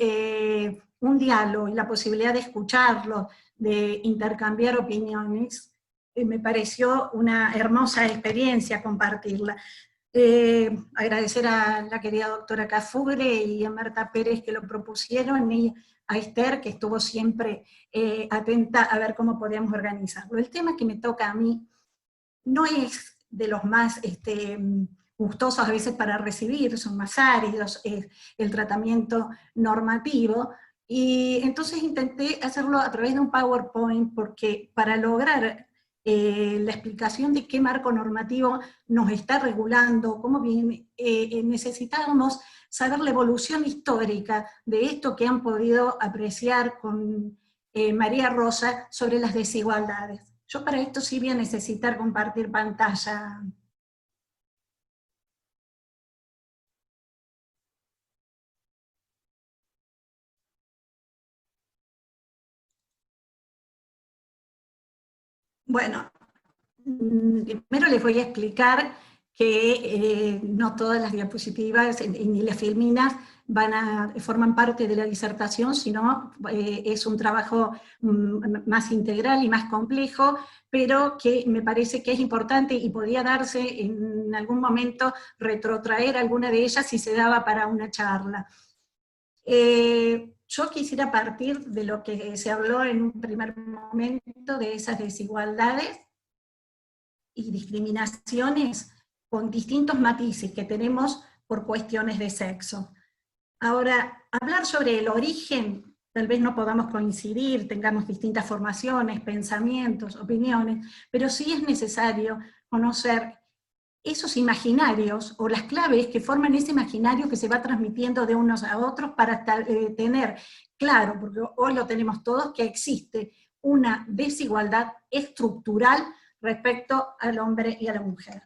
un diálogo y la posibilidad de escucharlos, de intercambiar opiniones, me pareció una hermosa experiencia compartirla. Agradecer a la querida doctora Cafugre y a Marta Pérez que lo propusieron, y a Esther, que estuvo siempre atenta a ver cómo podíamos organizarlo. El tema que me toca a mí no es de los más gustosos a veces para recibir, son más áridos, el tratamiento normativo, y entonces intenté hacerlo a través de un PowerPoint, porque para lograr la explicación de qué marco normativo nos está regulando, cómo viene, necesitábamos saber la evolución histórica de esto que han podido apreciar con María Rosa sobre las desigualdades. Yo para esto sí voy a necesitar compartir pantalla. Bueno, primero les voy a explicar que no todas las diapositivas ni las filminas forman parte de la disertación, sino es un trabajo más integral y más complejo, pero que me parece que es importante y podría darse en algún momento, retrotraer alguna de ellas si se daba para una charla. Yo quisiera partir de lo que se habló en un primer momento, de esas desigualdades y discriminaciones con distintos matices que tenemos por cuestiones de sexo. Ahora, hablar sobre el origen, tal vez no podamos coincidir, tengamos distintas formaciones, pensamientos, opiniones, pero sí es necesario conocer esos imaginarios, o las claves que forman ese imaginario que se va transmitiendo de unos a otros para tener claro, porque hoy lo tenemos todos, que existe una desigualdad estructural respecto al hombre y a la mujer.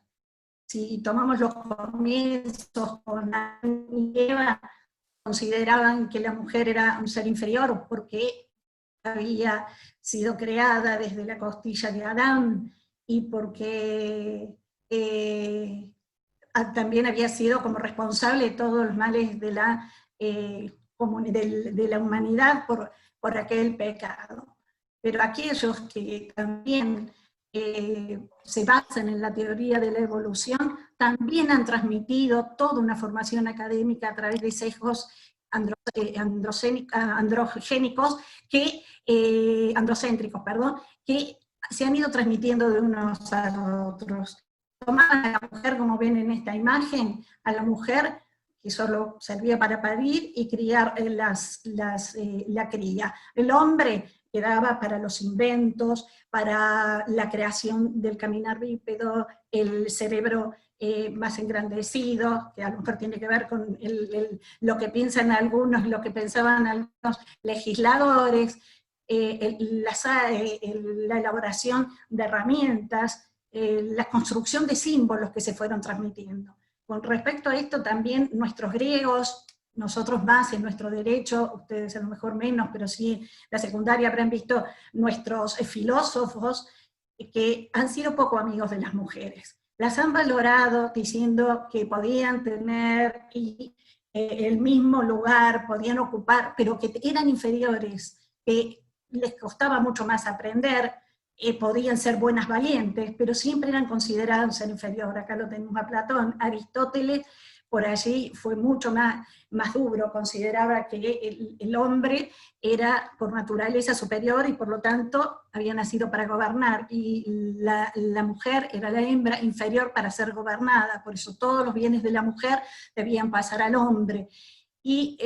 Si tomamos los comienzos con Adán y Eva, consideraban que la mujer era un ser inferior porque había sido creada desde la costilla de Adán, y porque también había sido como responsable de todos los males de la humanidad por aquel pecado. Pero aquellos que también se basan en la teoría de la evolución, también han transmitido toda una formación académica a través de sesgos androcéntricos, que se han ido transmitiendo de unos a otros. Tomaban a la mujer, como ven en esta imagen, a la mujer que solo servía para parir y criar la cría. El hombre quedaba para los inventos, para la creación del caminar bípedo, el cerebro más engrandecido, que a lo mejor tiene que ver con lo que piensan algunos, lo que pensaban algunos legisladores, la elaboración de herramientas, la construcción de símbolos que se fueron transmitiendo. Con respecto a esto también nuestros griegos, nosotros más en nuestro derecho, ustedes a lo mejor menos, pero sí la secundaria habrán visto nuestros filósofos que han sido poco amigos de las mujeres. Las han valorado diciendo que podían tener el mismo lugar, podían ocupar, pero que eran inferiores, que les costaba mucho más aprender, podían ser buenas valientes, pero siempre eran considerados ser inferiores. Acá lo tenemos a Platón. Aristóteles por allí fue mucho más duro, consideraba que el hombre era por naturaleza superior y por lo tanto había nacido para gobernar, y la mujer era la hembra inferior para ser gobernada, por eso todos los bienes de la mujer debían pasar al hombre. Y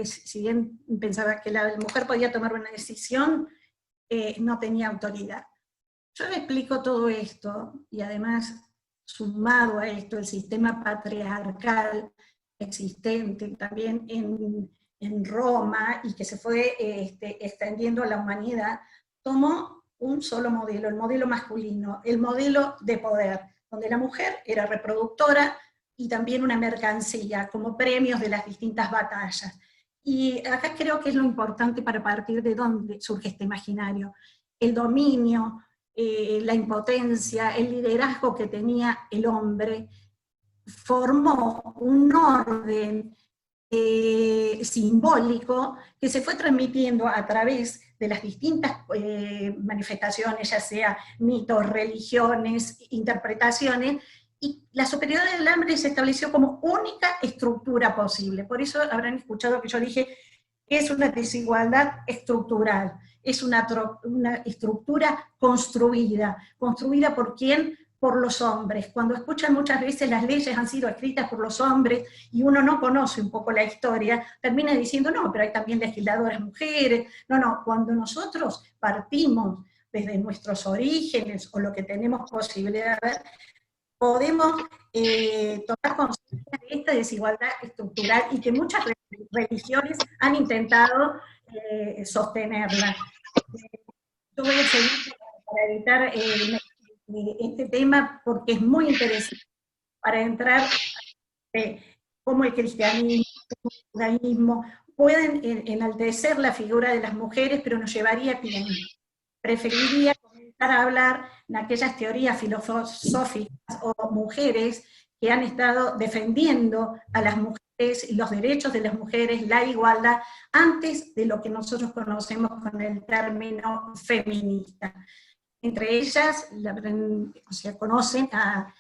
si bien pensaba que la mujer podía tomar una decisión, no tenía autoridad. Yo le explico todo esto, y además, sumado a esto, el sistema patriarcal existente también en Roma, y que se fue extendiendo a la humanidad, tomó un solo modelo, el modelo masculino, el modelo de poder, donde la mujer era reproductora y también una mercancía, como premios de las distintas batallas. Y acá creo que es lo importante para partir de dónde surge este imaginario. El dominio, la impotencia, el liderazgo que tenía el hombre, formó un orden simbólico que se fue transmitiendo a través de las distintas manifestaciones, ya sea mitos, religiones, interpretaciones, y la superioridad del hombre se estableció como única estructura posible. Por eso habrán escuchado que yo dije que es una desigualdad estructural, es una estructura construida. ¿Construida por quién? Por los hombres. Cuando escuchan muchas veces las leyes han sido escritas por los hombres, y uno no conoce un poco la historia, termina diciendo, no, pero hay también legisladoras mujeres. No, cuando nosotros partimos desde nuestros orígenes, o lo que tenemos posibilidad de ver, podemos tomar conciencia de esta desigualdad estructural, y que muchas religiones han intentado sostenerla. Yo voy a seguir para evitar este tema, porque es muy interesante para entrar cómo el cristianismo, el judaísmo pueden enaltecer la figura de las mujeres, pero nos llevaría tiempo. Preferiría empezar a hablar de aquellas teorías filosóficas o mujeres que han estado defendiendo a las mujeres, los derechos de las mujeres, la igualdad, antes de lo que nosotros conocemos con el término feminista. Entre ellas, conocen a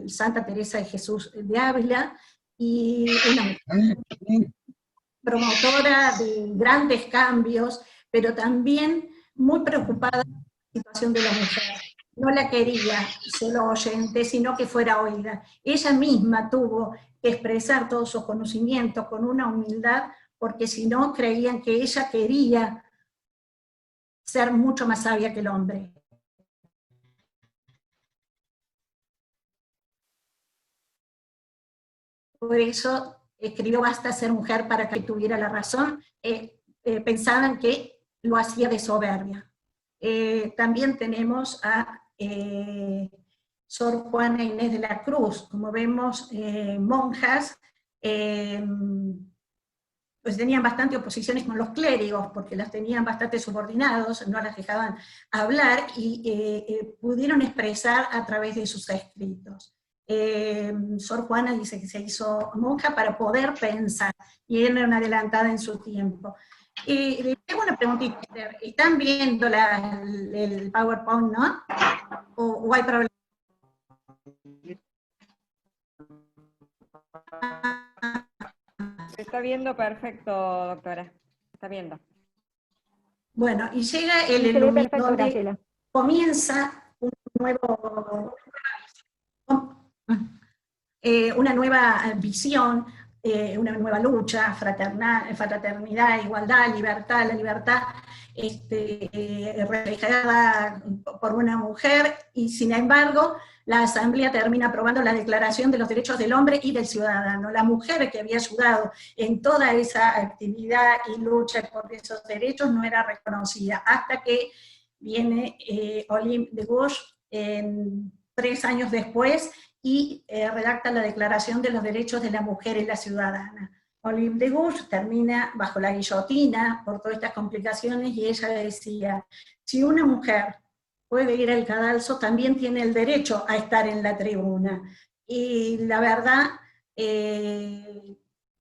Santa Teresa de Jesús de Ávila, y una promotora de grandes cambios, pero también muy preocupada por la situación de la mujer. No la quería solo oyente, sino que fuera oída. Ella misma tuvo que expresar todos sus conocimientos con una humildad, porque si no creían que ella quería ser mucho más sabia que el hombre. Por eso escribió Basta ser mujer para que tuviera la razón. Pensaban que lo hacía de soberbia. También tenemos a Sor Juana Inés de la Cruz. Como vemos, monjas, pues tenían bastante oposiciones con los clérigos, porque las tenían bastante subordinados, no las dejaban hablar, y pudieron expresar a través de sus escritos. Sor Juana dice que se hizo monja para poder pensar, y era una adelantada en su tiempo. Tengo una preguntita, ¿están viendo el PowerPoint, no? ¿O hay problema? Se está viendo perfecto, doctora. Se está viendo. Bueno, y llega el iluminado donde comienza una nueva visión, una nueva lucha, fraternidad, igualdad, libertad, la libertad reflejada por una mujer, y sin embargo la Asamblea termina aprobando la Declaración de los Derechos del Hombre y del Ciudadano. La mujer que había ayudado en toda esa actividad y lucha por esos derechos no era reconocida, hasta que viene Olympe de Gouges 3 años después, y redacta la Declaración de los Derechos de la Mujer y la Ciudadana. Olympe de Gouges termina bajo la guillotina por todas estas complicaciones, y ella decía, si una mujer puede ir al cadalso, también tiene el derecho a estar en la tribuna. Y la verdad,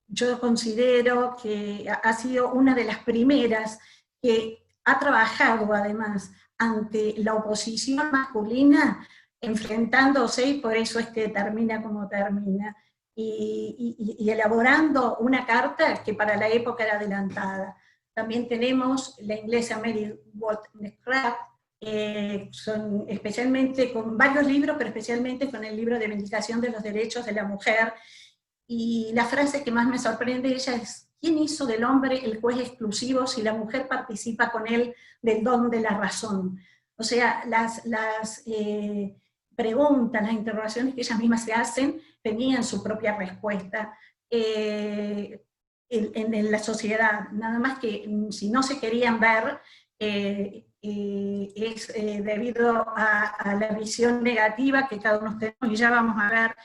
yo considero que ha sido una de las primeras que ha trabajado además ante la oposición masculina, enfrentándose, y por eso termina como termina, y elaborando una carta que para la época era adelantada. También tenemos la inglesa Mary Wollstonecraft, especialmente con varios libros, pero especialmente con el libro de Vindicación de los Derechos de la Mujer, y la frase que más me sorprende de ella es: ¿quién hizo del hombre el juez exclusivo si la mujer participa con él del don de la razón? O sea, las preguntas, las interrogaciones que ellas mismas se hacen, tenían su propia respuesta en la sociedad, nada más que si no se querían ver, es debido a la visión negativa que cada uno tenemos, y ya vamos a ver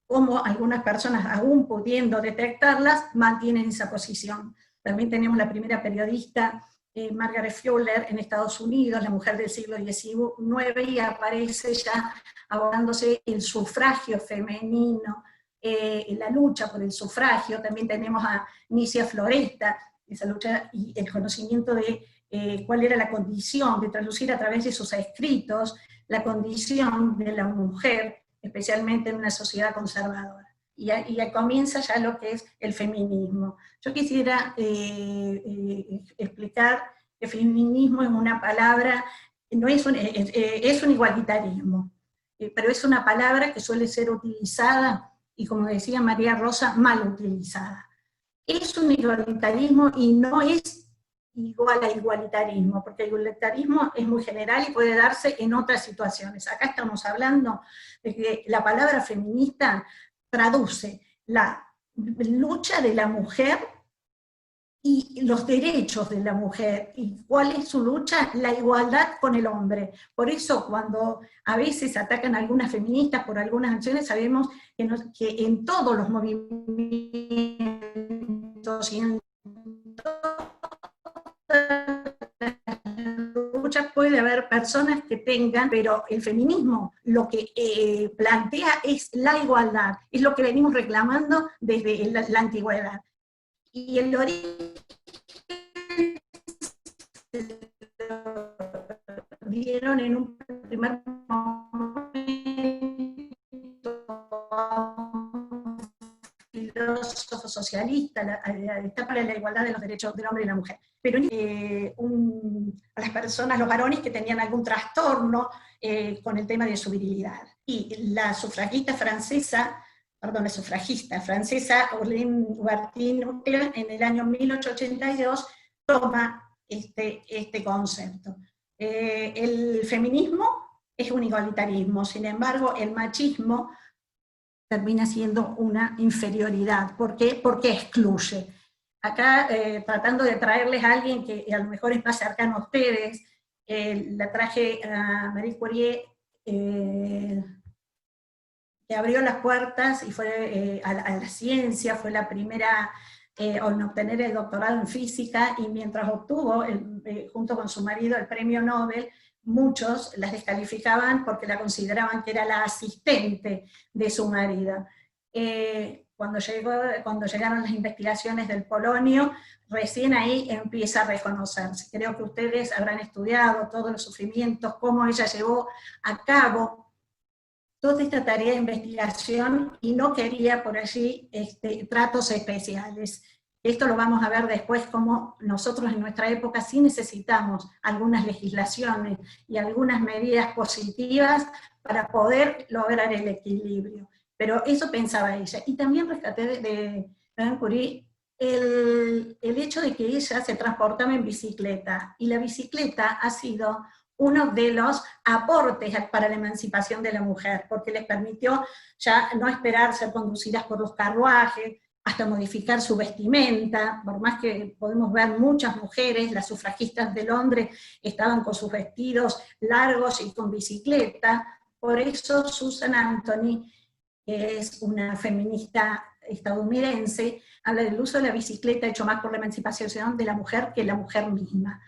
cómo algunas personas, aún pudiendo detectarlas, mantienen esa posición. También tenemos la primera periodista, Margaret Fuller, en Estados Unidos, la mujer del siglo XIX, y aparece ya abordándose el sufragio femenino, la lucha por el sufragio. También tenemos a Nicia Floresta, esa lucha y el conocimiento de cuál era la condición, de traducir a través de sus escritos la condición de la mujer, especialmente en una sociedad conservadora. Y ahí comienza ya lo que es el feminismo. Yo quisiera explicar que feminismo es una palabra, no es un igualitarismo, pero es una palabra que suele ser utilizada, y como decía María Rosa, mal utilizada. Es un igualitarismo y no es igual a igualitarismo, porque el igualitarismo es muy general y puede darse en otras situaciones. Acá estamos hablando de que la palabra feminista traduce la lucha de la mujer y los derechos de la mujer. ¿Y cuál es su lucha? La igualdad con el hombre. Por eso cuando a veces atacan a algunas feministas por algunas acciones, sabemos que en todos los movimientos y en todas las lucha puede haber personas que tengan, pero el feminismo lo que plantea es la igualdad, es lo que venimos reclamando desde la antigüedad. Y el origen dieron en un primer momento filósofo socialista, está para la igualdad de los derechos del hombre y la mujer, pero a las personas, los varones que tenían algún trastorno con el tema de su virilidad. Y la sufragista francesa, Orléans Hubertin, en el año 1882, toma este concepto. El feminismo es un igualitarismo, sin embargo, el machismo termina siendo una inferioridad. ¿Por qué? Porque excluye. Acá, tratando de traerles a alguien que a lo mejor es más cercano a ustedes, la traje a Marie Curie, que abrió las puertas y fue a la ciencia, fue la primera en obtener el doctorado en física, y mientras obtuvo, junto con su marido, el premio Nobel, muchos las descalificaban porque la consideraban que era la asistente de su marido. Cuando llegaron las investigaciones del polonio, recién ahí empieza a reconocerse. Creo que ustedes habrán estudiado todos los sufrimientos, cómo ella llevó a cabo toda esta tarea de investigación y no quería por allí tratos especiales. Esto lo vamos a ver después, como nosotros en nuestra época sí necesitamos algunas legislaciones y algunas medidas positivas para poder lograr el equilibrio. Pero eso pensaba ella. Y también rescaté de Marie Curie el hecho de que ella se transportaba en bicicleta, y la bicicleta ha sido uno de los aportes para la emancipación de la mujer, porque les permitió ya no esperar ser conducidas por los carruajes, hasta modificar su vestimenta, por más que podemos ver muchas mujeres, las sufragistas de Londres estaban con sus vestidos largos y con bicicleta. Por eso Susan Anthony, que es una feminista estadounidense, habla del uso de la bicicleta hecho más por la emancipación de la mujer que la mujer misma.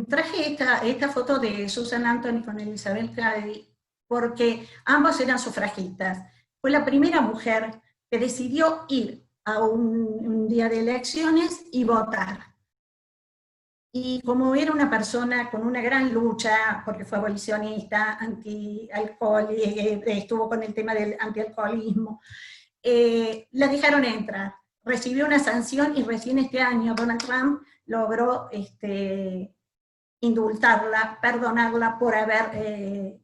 Traje esta foto de Susan Anthony con Elizabeth Cady porque ambos eran sufragistas. Fue la primera mujer que decidió ir a un día de elecciones y votar. Y como era una persona con una gran lucha, porque fue abolicionista, anti-alcohol, estuvo con el tema del antialcoholismo, la dejaron entrar. Recibió una sanción y recién este año Donald Trump logró indultarla, perdonarla por haber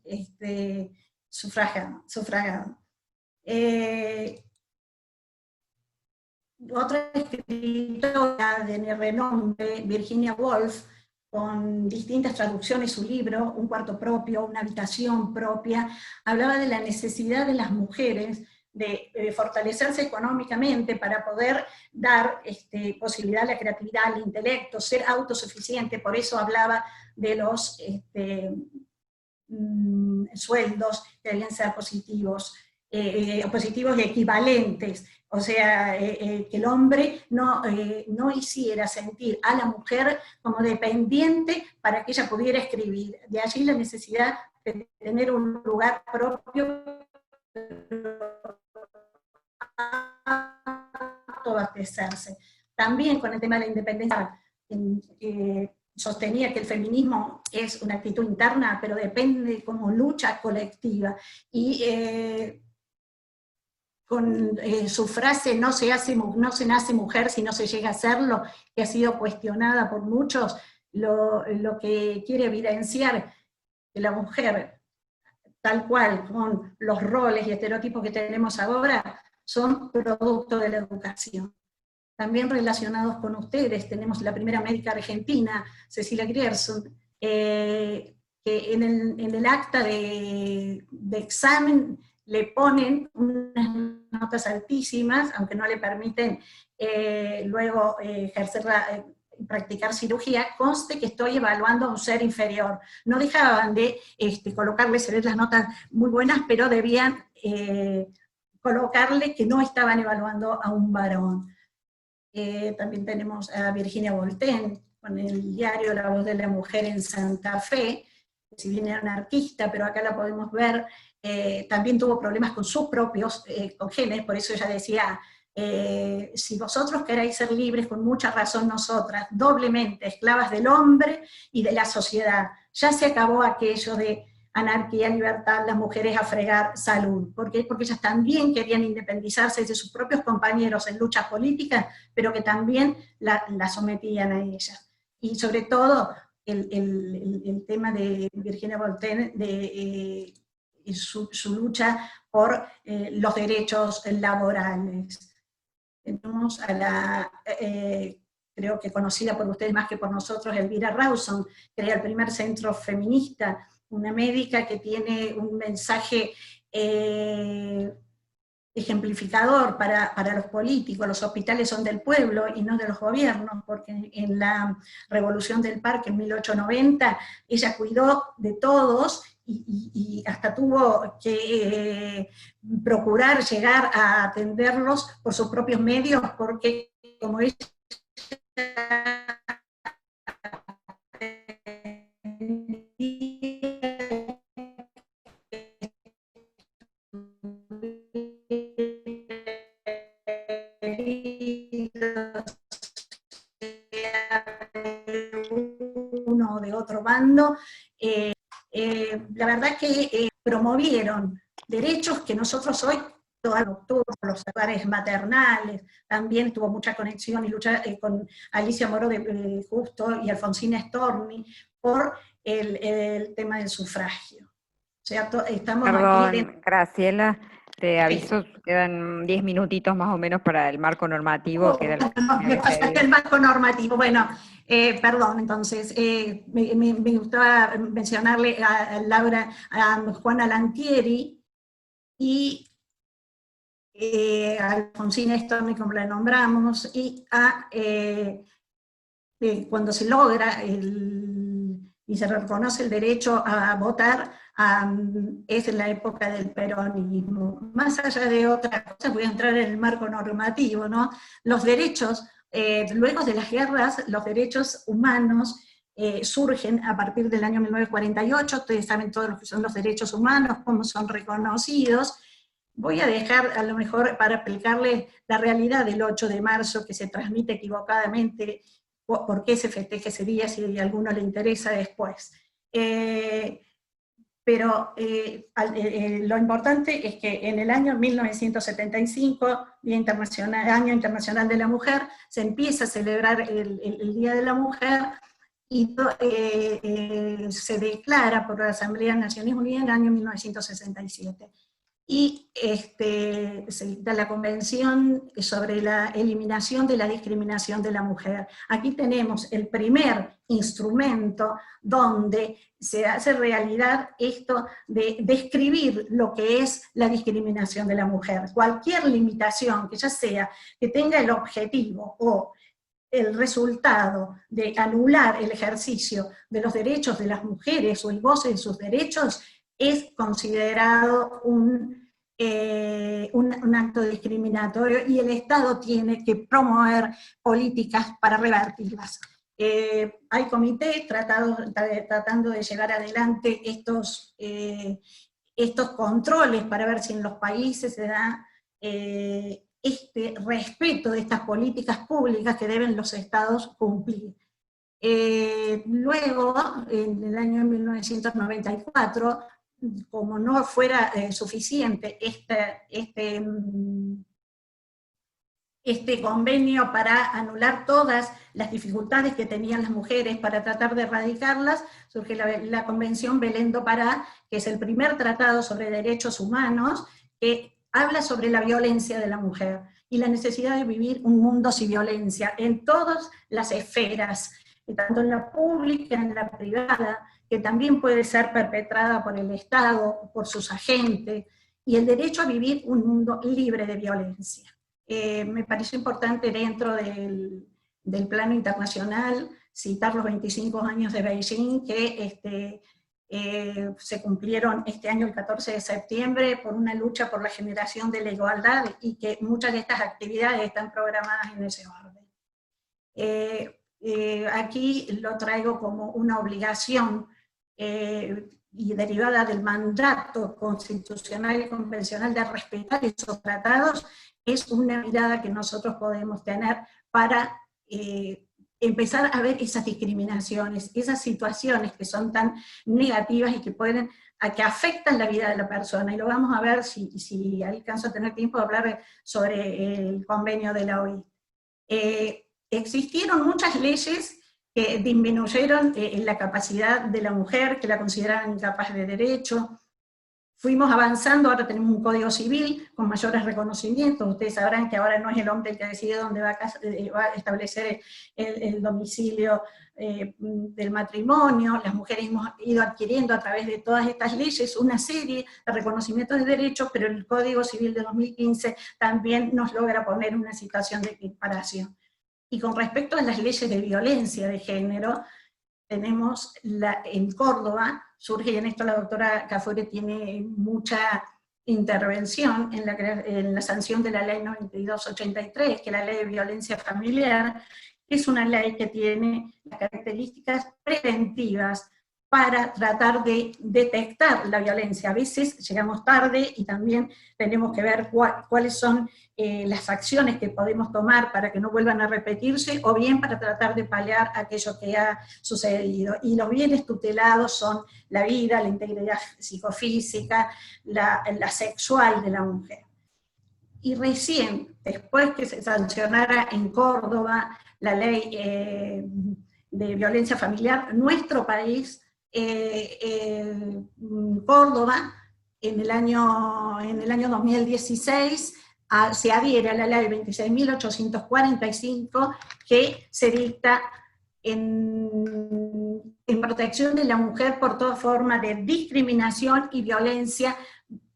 sufragado. Otra escritora de renombre, Virginia Woolf, con distintas traducciones, su libro, Un cuarto propio, una habitación propia, hablaba de la necesidad de las mujeres de fortalecerse económicamente para poder dar posibilidad a la creatividad, al intelecto, ser autosuficiente. Por eso hablaba de los sueldos que debían ser positivos y equivalentes, o sea, que el hombre no hiciera sentir a la mujer como dependiente para que ella pudiera escribir. De allí la necesidad de tener un lugar propio, abastecerse. También con el tema de la independencia, sostenía que el feminismo es una actitud interna, pero depende como lucha colectiva. Y con su frase, no se nace mujer si no se llega a serlo, que ha sido cuestionada por muchos, lo que quiere evidenciar que la mujer, tal cual, con los roles y estereotipos que tenemos ahora, son producto de la educación. También relacionados con ustedes, tenemos la primera médica argentina, Cecilia Grierson, que en el acta de examen le ponen unas notas altísimas, aunque no le permiten luego practicar cirugía, conste que estoy evaluando a un ser inferior. No dejaban de colocarle las notas muy buenas, pero debían colocarle que no estaban evaluando a un varón. También tenemos a Virginia Woolf, con el diario La Voz de la Mujer en Santa Fe, si bien era anarquista, pero acá la podemos ver, también tuvo problemas con sus propios congéneres, por eso ella decía, si vosotros queréis ser libres, con mucha razón nosotras, doblemente esclavas del hombre y de la sociedad. Ya se acabó aquello de anarquía, libertad, las mujeres a fregar, salud. ¿Por qué? Porque ellas también querían independizarse de sus propios compañeros en luchas políticas, pero que también la sometían a ellas. Y sobre todo, el tema de Virginia Voltaire, de su lucha por los derechos laborales. Tenemos a la, creo que conocida por ustedes más que por nosotros, Elvira Rawson, crea el primer centro feminista, una médica que tiene un mensaje ejemplificador para los políticos. Los hospitales son del pueblo y no de los gobiernos, porque en la Revolución del Parque en 1890 ella cuidó de todos y hasta tuvo que procurar llegar a atenderlos por sus propios medios, porque como ella uno de otro bando, la verdad que promovieron derechos que nosotros hoy todos los hogares maternales, también tuvo mucha conexión y lucha con Alicia Moro de Justo y Alfonsina Storni por el tema del sufragio. O sea, estamos Perdón, aquí Graciela, te aviso, quedan 10 minutitos más o menos para el marco normativo. Que era me pasaste el marco normativo. Bueno, perdón, entonces, me gustaba mencionarle a Laura, a Juana Lantieri y a Alfonsina Storni, como la nombramos, y a cuando se logra y se reconoce el derecho a votar, es en la época del peronismo. Más allá de otras cosas, voy a entrar en el marco normativo, ¿no? Los derechos, luego de las guerras, los derechos humanos surgen a partir del año 1948, ustedes saben todos lo que son los derechos humanos, cómo son reconocidos. Voy a dejar, a lo mejor, para explicarles la realidad del 8 de marzo, que se transmite equivocadamente, por qué se festeja ese día, si a alguno le interesa después. Pero lo importante es que en el año 1975, Año Internacional de la Mujer, se empieza a celebrar el Día de la Mujer, y se declara por la Asamblea de Naciones Unidas en el año 1967. Y se dicta la Convención sobre la eliminación de la discriminación de la mujer. Aquí tenemos el primer instrumento donde se hace realidad esto de describir lo que es la discriminación de la mujer. Cualquier limitación, que ya sea que tenga el objetivo o el resultado de anular el ejercicio de los derechos de las mujeres o el goce de sus derechos, es considerado un acto discriminatorio, y el Estado tiene que promover políticas para revertirlas. Hay comités tratando de llevar adelante estos controles para ver si en los países se da este respeto de estas políticas públicas que deben los Estados cumplir. Luego, en el año 1994, como no fuera suficiente este convenio para anular todas las dificultades que tenían las mujeres para tratar de erradicarlas, surge la Convención Belén do Pará, que es el primer tratado sobre derechos humanos, que habla sobre la violencia de la mujer y la necesidad de vivir un mundo sin violencia en todas las esferas, tanto en la pública, en la privada, que también puede ser perpetrada por el Estado, por sus agentes, y el derecho a vivir un mundo libre de violencia. Me pareció importante dentro del plano internacional citar los 25 años de Beijing, que se cumplieron este año el 14 de septiembre por una lucha por la generación de la igualdad, y que muchas de estas actividades están programadas en ese orden. aquí lo traigo como una obligación y derivada del mandato constitucional y convencional de respetar esos tratados, es una mirada que nosotros podemos tener para empezar a ver esas discriminaciones, esas situaciones que son tan negativas y que que afectan la vida de la persona. Y lo vamos a ver, si alcanzo a tener tiempo de hablar sobre el convenio de la OIT. Existieron muchas leyes que disminuyeron la capacidad de la mujer, que la consideraban incapaz de derecho. Fuimos avanzando, ahora tenemos un código civil con mayores reconocimientos. Ustedes sabrán que ahora no es el hombre el que decide dónde va a establecer el domicilio del matrimonio. Las mujeres hemos ido adquiriendo a través de todas estas leyes una serie de reconocimientos de derechos, pero el Código Civil de 2015 también nos logra poner una situación de equiparación. Y con respecto a las leyes de violencia de género, tenemos en Córdoba, surge, y en esto la doctora Caffuere tiene mucha intervención en la sanción de la ley 9283, que es la ley de violencia familiar, que es una ley que tiene las características preventivas para tratar de detectar la violencia. A veces llegamos tarde y también tenemos que ver cuáles son las acciones que podemos tomar para que no vuelvan a repetirse, o bien para tratar de paliar aquello que ha sucedido. Y los bienes tutelados son la vida, la integridad psicofísica, la sexual de la mujer. Y recién, después que se sancionara en Córdoba la ley de violencia familiar, nuestro país, Córdoba, en el año 2016, se adhiere a la ley 26.845, que se dicta en protección de la mujer por toda forma de discriminación y violencia,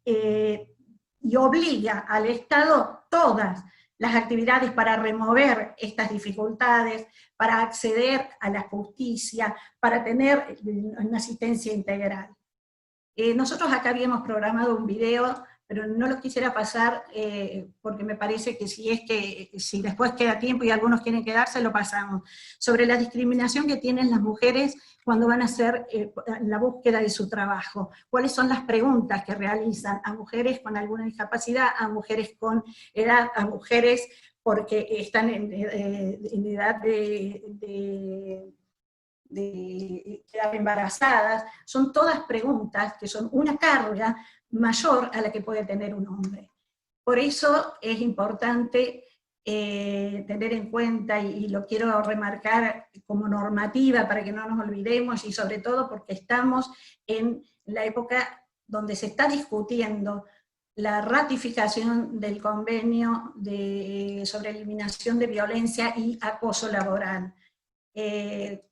y obliga al Estado todas las actividades para remover estas dificultades, para acceder a la justicia, para tener una asistencia integral. Nosotros acá habíamos programado un video, pero no lo quisiera pasar porque me parece que si después queda tiempo y algunos quieren quedarse, lo pasamos. Sobre la discriminación que tienen las mujeres cuando van a hacer la búsqueda de su trabajo. ¿Cuáles son las preguntas que realizan a mujeres con alguna discapacidad, a mujeres con edad, a mujeres porque están en edad de quedar embarazadas? Son todas preguntas que son una carga mayor a la que puede tener un hombre. Por eso es importante tener en cuenta, y lo quiero remarcar como normativa para que no nos olvidemos, y sobre todo porque estamos en la época donde se está discutiendo la ratificación del convenio sobre eliminación de violencia y acoso laboral. Este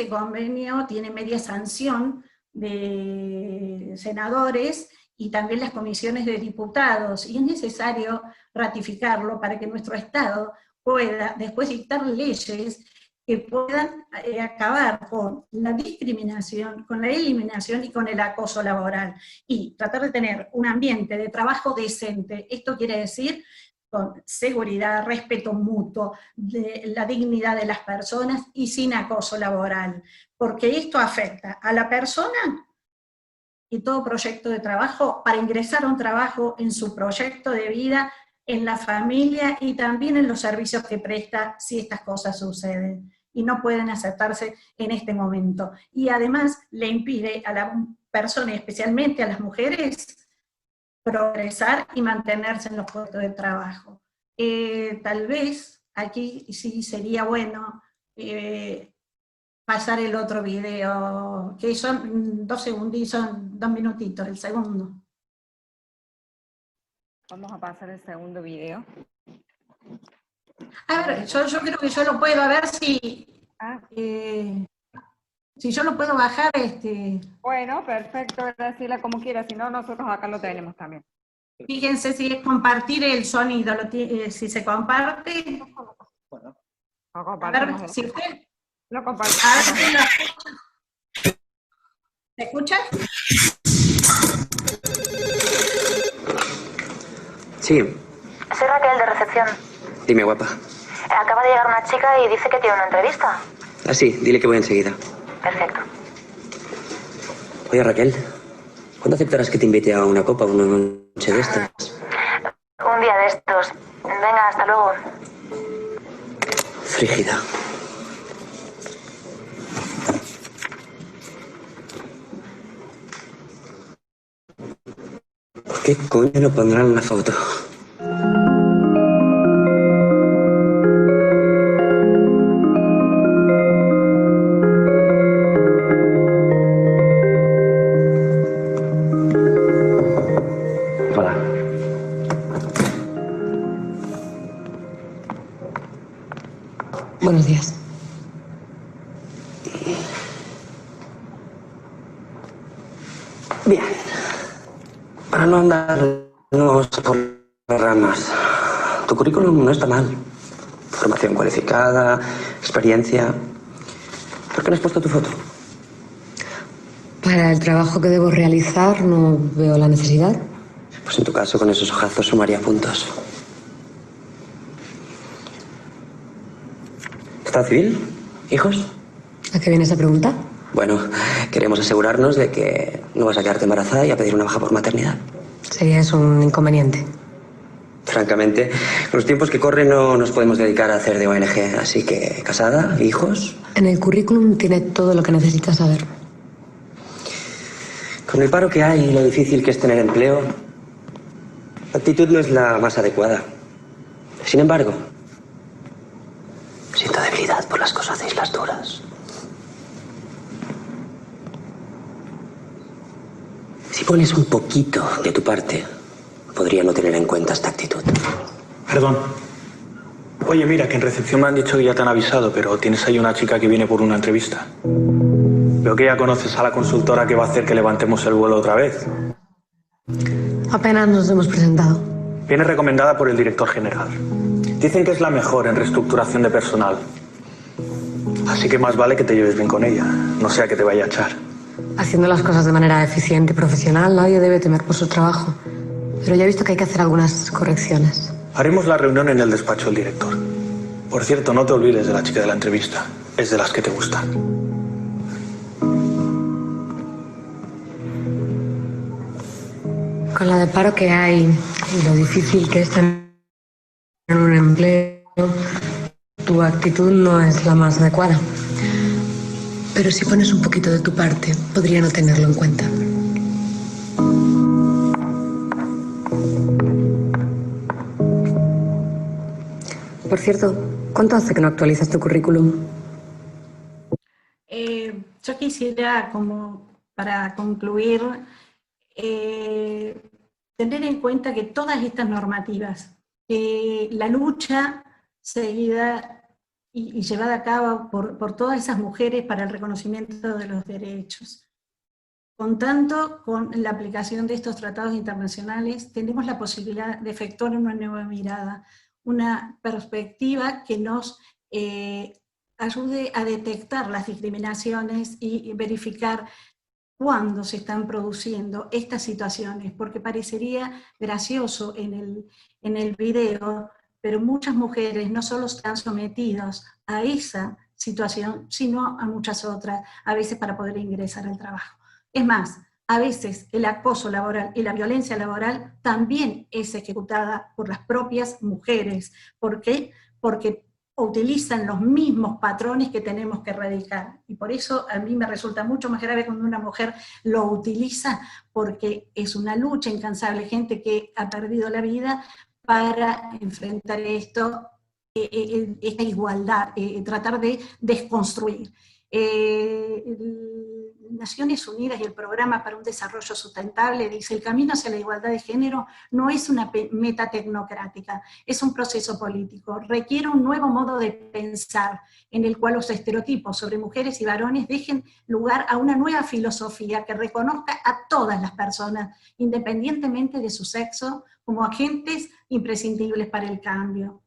convenio tiene media sanción de senadores y también las comisiones de diputados, y es necesario ratificarlo para que nuestro Estado pueda después dictar leyes que puedan acabar con la discriminación, con la eliminación y con el acoso laboral, y tratar de tener un ambiente de trabajo decente. Esto quiere decir con seguridad, respeto mutuo, de la dignidad de las personas y sin acoso laboral, porque esto afecta a la persona y todo proyecto de trabajo para ingresar a un trabajo en su proyecto de vida, en la familia y también en los servicios que presta si estas cosas suceden, y no pueden aceptarse en este momento. Y además le impide a la persona, y especialmente a las mujeres, progresar y mantenerse en los puestos de trabajo. Tal vez aquí sí sería bueno pasar el otro video, que son 2 segundos, son 2 minutitos, el segundo. Vamos a pasar el segundo video. A ver, yo creo que yo lo puedo, a ver si... si yo lo puedo bajar, Bueno, perfecto, Graciela, como quieras, si no, nosotros acá lo tenemos también. Fíjense si es compartir el sonido, si se comparte. Bueno, a ver, si usted... Lo compartimos. ¿Se escucha? Sí. Soy Raquel de recepción. Dime, guapa. Acaba de llegar una chica y dice que tiene una entrevista. Ah, sí, dile que voy enseguida. Perfecto. Oye, Raquel, ¿cuándo aceptarás que te invite a una copa, una noche de estas? Un día de estos. Venga, hasta luego. Frígida. ¿Por qué coño no pondrán la foto? Hola. Buenos días. Bien. Para no andarnos por las ramas, tu currículum no está mal. Formación cualificada, experiencia. ¿Por qué no has puesto tu foto? Para el trabajo que debo realizar no veo la necesidad. Pues en tu caso, con esos ojazos sumaría puntos. ¿Estado civil? ¿Hijos? ¿A qué viene esa pregunta? Bueno, queremos asegurarnos de que no vas a quedarte embarazada y a pedir una baja por maternidad. Sería eso un inconveniente. Francamente, con los tiempos que corren no nos podemos dedicar a hacer de ONG, así que casada, hijos. En el currículum tiene todo lo que necesitas saber. Con el paro que hay y lo difícil que es tener empleo, la actitud no es la más adecuada. Sin embargo, siento debilidad por las cosas de islas duras. Si pones un poquito de tu parte, podría no tener en cuenta esta actitud. Perdón. Oye, mira, que en recepción me han dicho que ya te han avisado, pero tienes ahí una chica que viene por una entrevista. Veo que ya conoces a la consultora que va a hacer que levantemos el vuelo otra vez. Apenas nos hemos presentado. Viene recomendada por el director general. Dicen que es la mejor en reestructuración de personal. Así que más vale que te lleves bien con ella, no sea que te vaya a echar. Haciendo las cosas de manera eficiente y profesional, nadie debe temer por su trabajo. Pero ya he visto que hay que hacer algunas correcciones. Haremos la reunión en el despacho del director. Por cierto, no te olvides de la chica de la entrevista. Es de las que te gustan. Con la de paro que hay y lo difícil que es tener un empleo, tu actitud no es la más adecuada. Pero si pones un poquito de tu parte, podría no tenerlo en cuenta. Por cierto, ¿cuánto hace que no actualizas tu currículum? Yo quisiera, como para concluir, tener en cuenta que todas estas normativas, la lucha seguida y llevada a cabo por todas esas mujeres para el reconocimiento de los derechos. Contando con la aplicación de estos tratados internacionales, tenemos la posibilidad de efectuar una nueva mirada, una perspectiva que nos ayude a detectar las discriminaciones y verificar cuándo se están produciendo estas situaciones, porque parecería gracioso en el video, pero muchas mujeres no solo están sometidas a esa situación, sino a muchas otras, a veces para poder ingresar al trabajo. Es más, a veces el acoso laboral y la violencia laboral también es ejecutada por las propias mujeres. ¿Por qué? Porque utilizan los mismos patrones que tenemos que erradicar. Y por eso a mí me resulta mucho más grave cuando una mujer lo utiliza, porque es una lucha incansable, gente que ha perdido la vida para enfrentar esto, esta igualdad, tratar de desconstruir. Naciones Unidas y el Programa para un Desarrollo Sustentable dice: el camino hacia la igualdad de género no es una meta tecnocrática, es un proceso político, requiere un nuevo modo de pensar en el cual los estereotipos sobre mujeres y varones dejen lugar a una nueva filosofía que reconozca a todas las personas, independientemente de su sexo, como agentes imprescindibles para el cambio.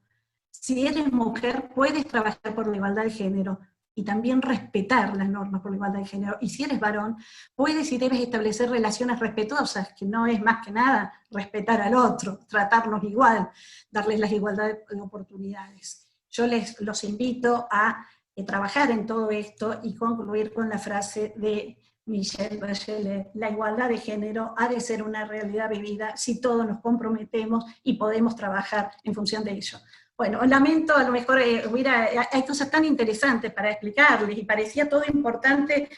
Si eres mujer, puedes trabajar por la igualdad de género, y también respetar las normas por la igualdad de género. Y si eres varón, puedes y debes establecer relaciones respetuosas, que no es más que nada respetar al otro, tratarnos igual, darles las igualdades de oportunidades. yo los invito a trabajar en todo esto y concluir con la frase de Michelle Bachelet: la igualdad de género ha de ser una realidad vivida si todos nos comprometemos y podemos trabajar en función de ello. Bueno, lamento, a lo mejor hay cosas tan interesantes para explicarles y parecía todo importante,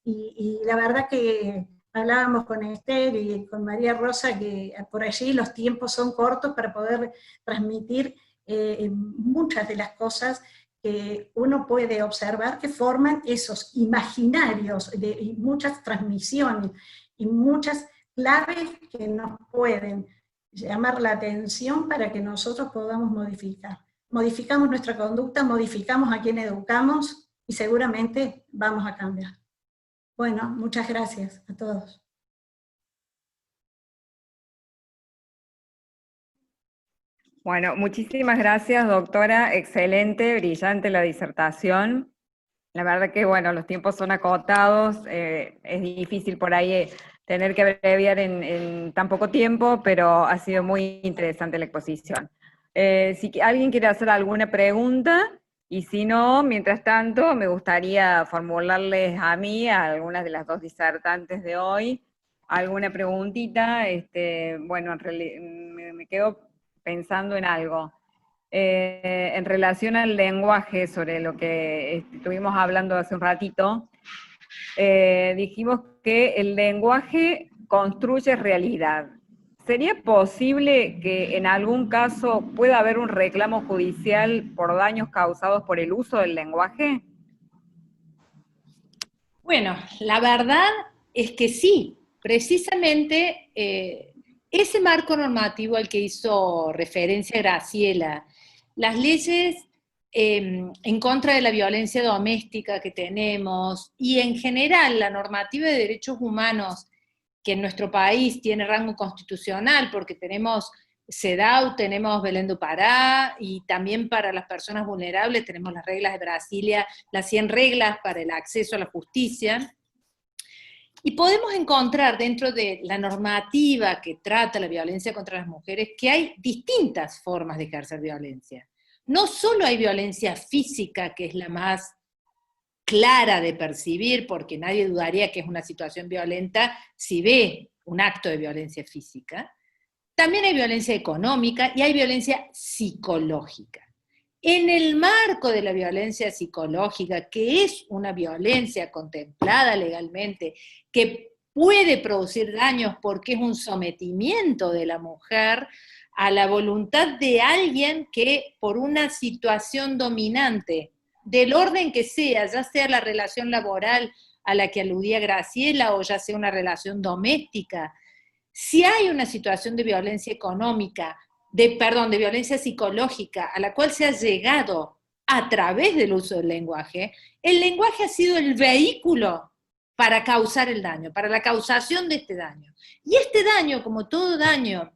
y la verdad que hablábamos con Esther y con María Rosa que por allí los tiempos son cortos para poder transmitir muchas de las cosas que uno puede observar que forman esos imaginarios y muchas transmisiones y muchas claves que nos pueden llamar la atención para que nosotros podamos modificar. Modificamos nuestra conducta, modificamos a quien educamos y seguramente vamos a cambiar. Bueno, muchas gracias a todos. Bueno, muchísimas gracias, doctora. Excelente, brillante la disertación. La verdad que, bueno, los tiempos son acotados, es difícil por ahí tener que abreviar en tan poco tiempo, pero ha sido muy interesante la exposición. Si alguien quiere hacer alguna pregunta, y si no, mientras tanto, me gustaría formularles a mí, a algunas de las dos disertantes de hoy, alguna preguntita. Bueno, en realidad me quedo pensando en algo. En relación al lenguaje, sobre lo que estuvimos hablando hace un ratito, dijimos que el lenguaje construye realidad. ¿Sería posible que en algún caso pueda haber un reclamo judicial por daños causados por el uso del lenguaje? Bueno, la verdad es que sí. Precisamente ese marco normativo al que hizo referencia Graciela, las leyes en contra de la violencia doméstica que tenemos, y en general la normativa de derechos humanos que en nuestro país tiene rango constitucional, porque tenemos CEDAW, tenemos Belén do Pará, y también para las personas vulnerables tenemos las reglas de Brasilia, las 100 reglas para el acceso a la justicia. Y podemos encontrar dentro de la normativa que trata la violencia contra las mujeres que hay distintas formas de ejercer violencia. No solo hay violencia física, que es la más clara de percibir, porque nadie dudaría que es una situación violenta si ve un acto de violencia física. También hay violencia económica y hay violencia psicológica. En el marco de la violencia psicológica, que es una violencia contemplada legalmente, que puede producir daños porque es un sometimiento de la mujer a la voluntad de alguien que por una situación dominante, del orden que sea, ya sea la relación laboral a la que aludía Graciela o ya sea una relación doméstica, si hay una situación de violencia económica, de violencia psicológica, a la cual se ha llegado a través del uso del lenguaje, el lenguaje ha sido el vehículo para causar el daño, para la causación de este daño. Y este daño, como todo daño,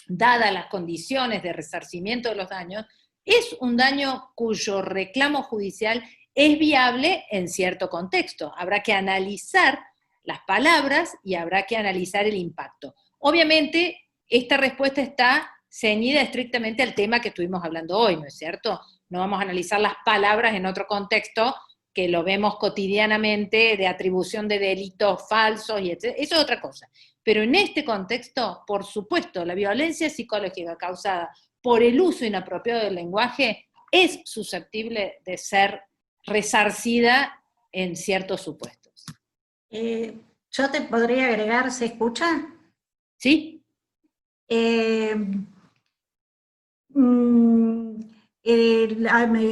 dadas las condiciones de resarcimiento de los daños, es un daño cuyo reclamo judicial es viable en cierto contexto. Habrá que analizar las palabras y habrá que analizar el impacto. Obviamente, esta respuesta está ceñida estrictamente al tema que estuvimos hablando hoy, ¿no es cierto? No vamos a analizar las palabras en otro contexto que lo vemos cotidianamente, de atribución de delitos falsos, y etc. Eso es otra cosa. Pero en este contexto, por supuesto, la violencia psicológica causada por el uso inapropiado del lenguaje es susceptible de ser resarcida en ciertos supuestos. Yo te podría agregar, ¿se escucha? Sí.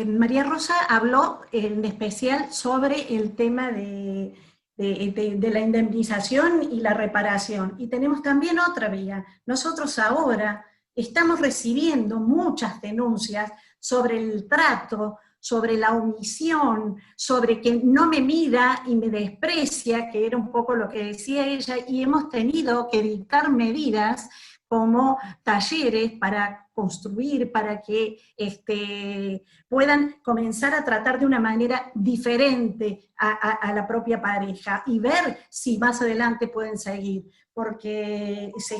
María Rosa habló en especial sobre el tema de la indemnización y la reparación, y tenemos también otra vía. Nosotros ahora estamos recibiendo muchas denuncias sobre el trato, sobre la omisión, sobre que no me mira y me desprecia, que era un poco lo que decía ella, y hemos tenido que dictar medidas como talleres para construir, para que puedan comenzar a tratar de una manera diferente a la propia pareja, y ver si más adelante pueden seguir, porque se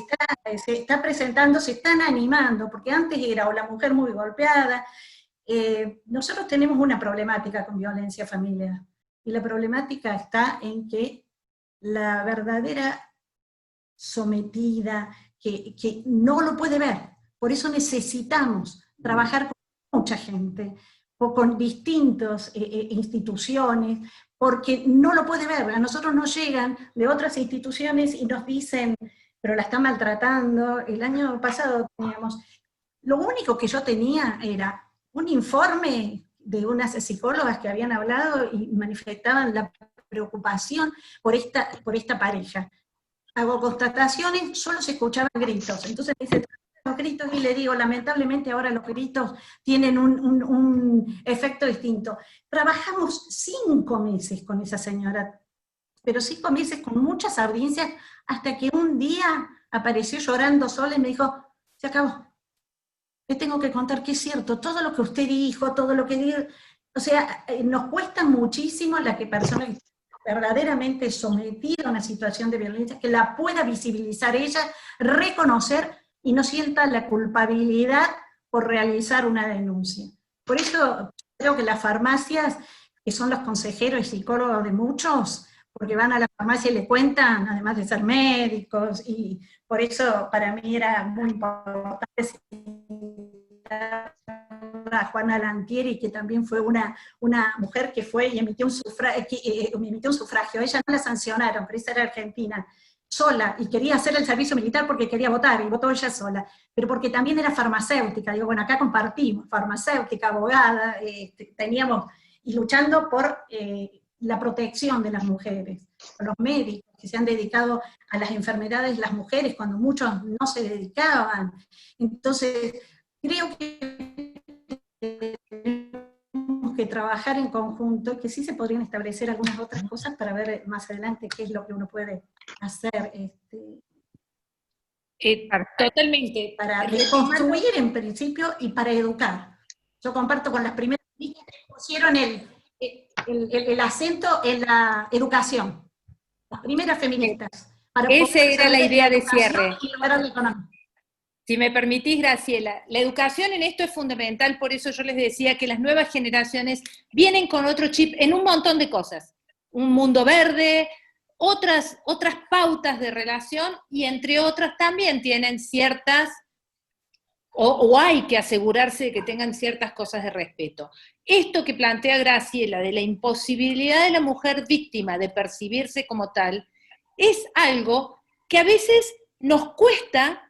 está presentando, se están animando, porque antes era o la mujer muy golpeada, nosotros tenemos una problemática con violencia familiar, y la problemática está en que la verdadera sometida, que no lo puede ver, por eso necesitamos trabajar con mucha gente, o con distintas instituciones, porque no lo puede ver. A nosotros nos llegan de otras instituciones y nos dicen, pero la están maltratando. El año pasado teníamos, lo único que yo tenía era un informe de unas psicólogas que habían hablado y manifestaban la preocupación por esta pareja. Hago constataciones, solo se escuchaban gritos, entonces me dice, los gritos, y le digo, lamentablemente ahora los gritos tienen un efecto distinto. Trabajamos 5 meses con esa señora, pero 5 meses con muchas audiencias, hasta que un día apareció llorando sola y me dijo, se acabó. Le tengo que contar que es cierto, todo lo que usted dijo, todo lo que dijo, o sea, nos cuesta muchísimo la que persona verdaderamente sometida a una situación de violencia, que la pueda visibilizar ella, reconocer y no sienta la culpabilidad por realizar una denuncia. Por eso creo que las farmacias, que son los consejeros y psicólogos de muchos, porque van a la farmacia y le cuentan, además de ser médicos, y por eso para mí era muy importante citar a Juana Lantieri, que también fue una mujer que fue y emitió un sufragio. Ella no la sancionaron, pero esa era argentina, sola, y quería hacer el servicio militar porque quería votar, y votó ella sola, pero porque también era farmacéutica. Digo, bueno, acá compartimos, farmacéutica, abogada, teníamos, y luchando por la protección de las mujeres, los médicos que se han dedicado a las enfermedades de las mujeres cuando muchos no se dedicaban. Entonces, creo que tenemos que trabajar en conjunto, que sí se podrían establecer algunas otras cosas para ver más adelante qué es lo que uno puede hacer. Totalmente. Para reconstruir en principio y para educar. Yo comparto con las primeras que pusieron el acento en la educación. Las primeras feministas. Esa era la idea de cierre. Y lograr la economía. Si me permitís, Graciela, la educación en esto es fundamental, por eso yo les decía que las nuevas generaciones vienen con otro chip en un montón de cosas. Un mundo verde, otras pautas de relación, y entre otras también tienen ciertas, o hay que asegurarse de que tengan ciertas cosas de respeto. Esto que plantea Graciela, de la imposibilidad de la mujer víctima de percibirse como tal, es algo que a veces nos cuesta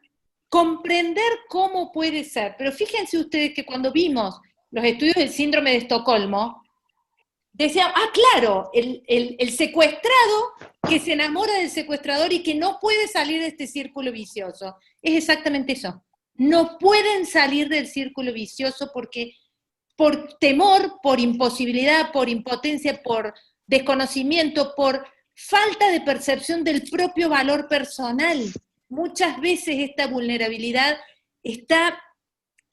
comprender cómo puede ser. Pero fíjense ustedes que cuando vimos los estudios del síndrome de Estocolmo, decían, claro, el secuestrado que se enamora del secuestrador y que no puede salir de este círculo vicioso. Es exactamente eso. No pueden salir del círculo vicioso porque por temor, por imposibilidad, por impotencia, por desconocimiento, por falta de percepción del propio valor personal. Muchas veces esta vulnerabilidad está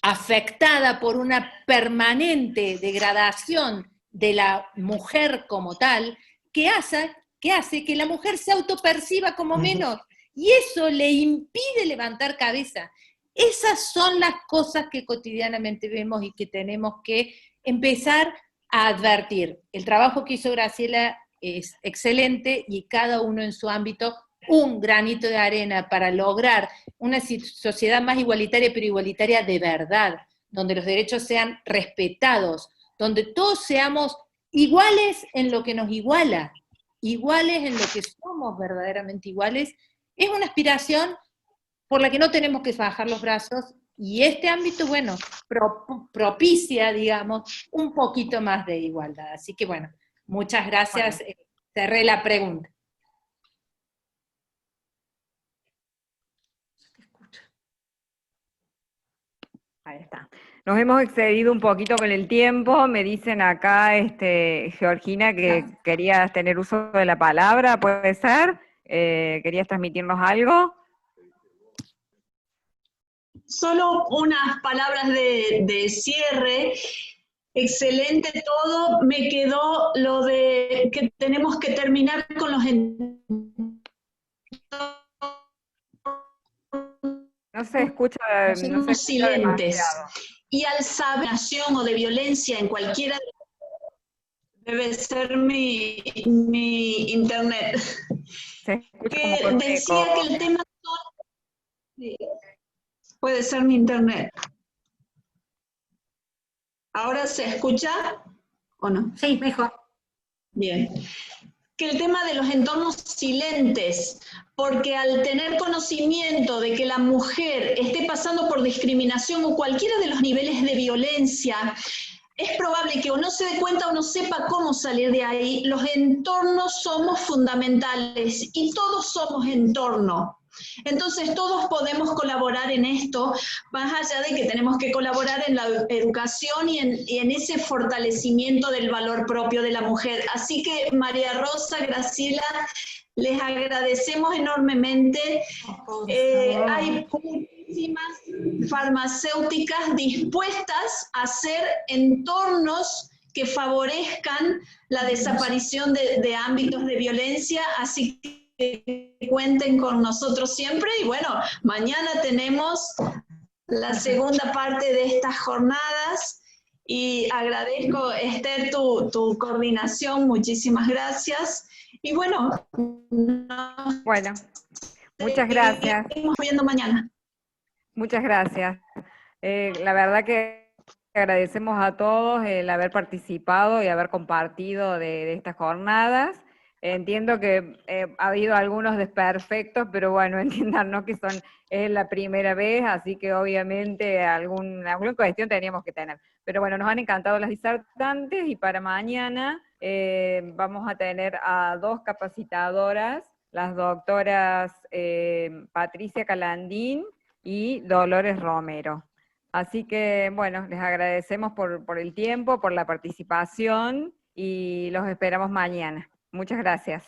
afectada por una permanente degradación de la mujer como tal, que hace que la mujer se autoperciba como menos, y eso le impide levantar cabeza. Esas son las cosas que cotidianamente vemos y que tenemos que empezar a advertir. El trabajo que hizo Graciela es excelente, y cada uno en su ámbito un granito de arena para lograr una sociedad más igualitaria, pero igualitaria de verdad, donde los derechos sean respetados, donde todos seamos iguales en lo que nos iguala, iguales en lo que somos verdaderamente iguales, es una aspiración por la que no tenemos que bajar los brazos, y este ámbito, bueno, propicia, digamos, un poquito más de igualdad. Así que bueno, muchas gracias, cerré la pregunta. Ahí está. Nos hemos excedido un poquito con el tiempo. Me dicen acá, Georgina, que querías tener uso de la palabra, ¿puede ser? ¿Querías transmitirnos algo? Solo unas palabras de cierre. Excelente todo. Me quedó lo de que tenemos que terminar con los... No se escucha, no se escucha silentes. demasiado. y al saber o de violencia en cualquiera debe ser mi internet. Que decía que el tema puede ser mi internet. ¿Ahora se escucha o no? Sí, mejor. Bien. Que el tema de los entornos silentes, porque al tener conocimiento de que la mujer esté pasando por discriminación o cualquiera de los niveles de violencia, es probable que o no se dé cuenta o no sepa cómo salir de ahí. Los entornos somos fundamentales y todos somos entorno. Entonces todos podemos colaborar en esto, más allá de que tenemos que colaborar en la educación y en ese fortalecimiento del valor propio de la mujer. Así que María Rosa, Graciela, les agradecemos enormemente. Hay muchísimas farmacéuticas dispuestas a hacer entornos que favorezcan la desaparición de ámbitos de violencia, así que cuenten con nosotros siempre. Y bueno, mañana tenemos la segunda parte de estas jornadas y agradezco, Esther, tu coordinación, muchísimas gracias. Y bueno, muchas gracias. Nos viendo mañana. Muchas gracias. La verdad que agradecemos a todos el haber participado y haber compartido de estas jornadas. Entiendo que ha habido algunos desperfectos, pero bueno, entiéndanos que es la primera vez, así que obviamente alguna cuestión teníamos que tener. Pero bueno, nos han encantado las disertantes y para mañana vamos a tener a 2 capacitadoras, las doctoras Patricia Calandín y Dolores Romero. Así que bueno, les agradecemos por el tiempo, por la participación y los esperamos mañana. Muchas gracias.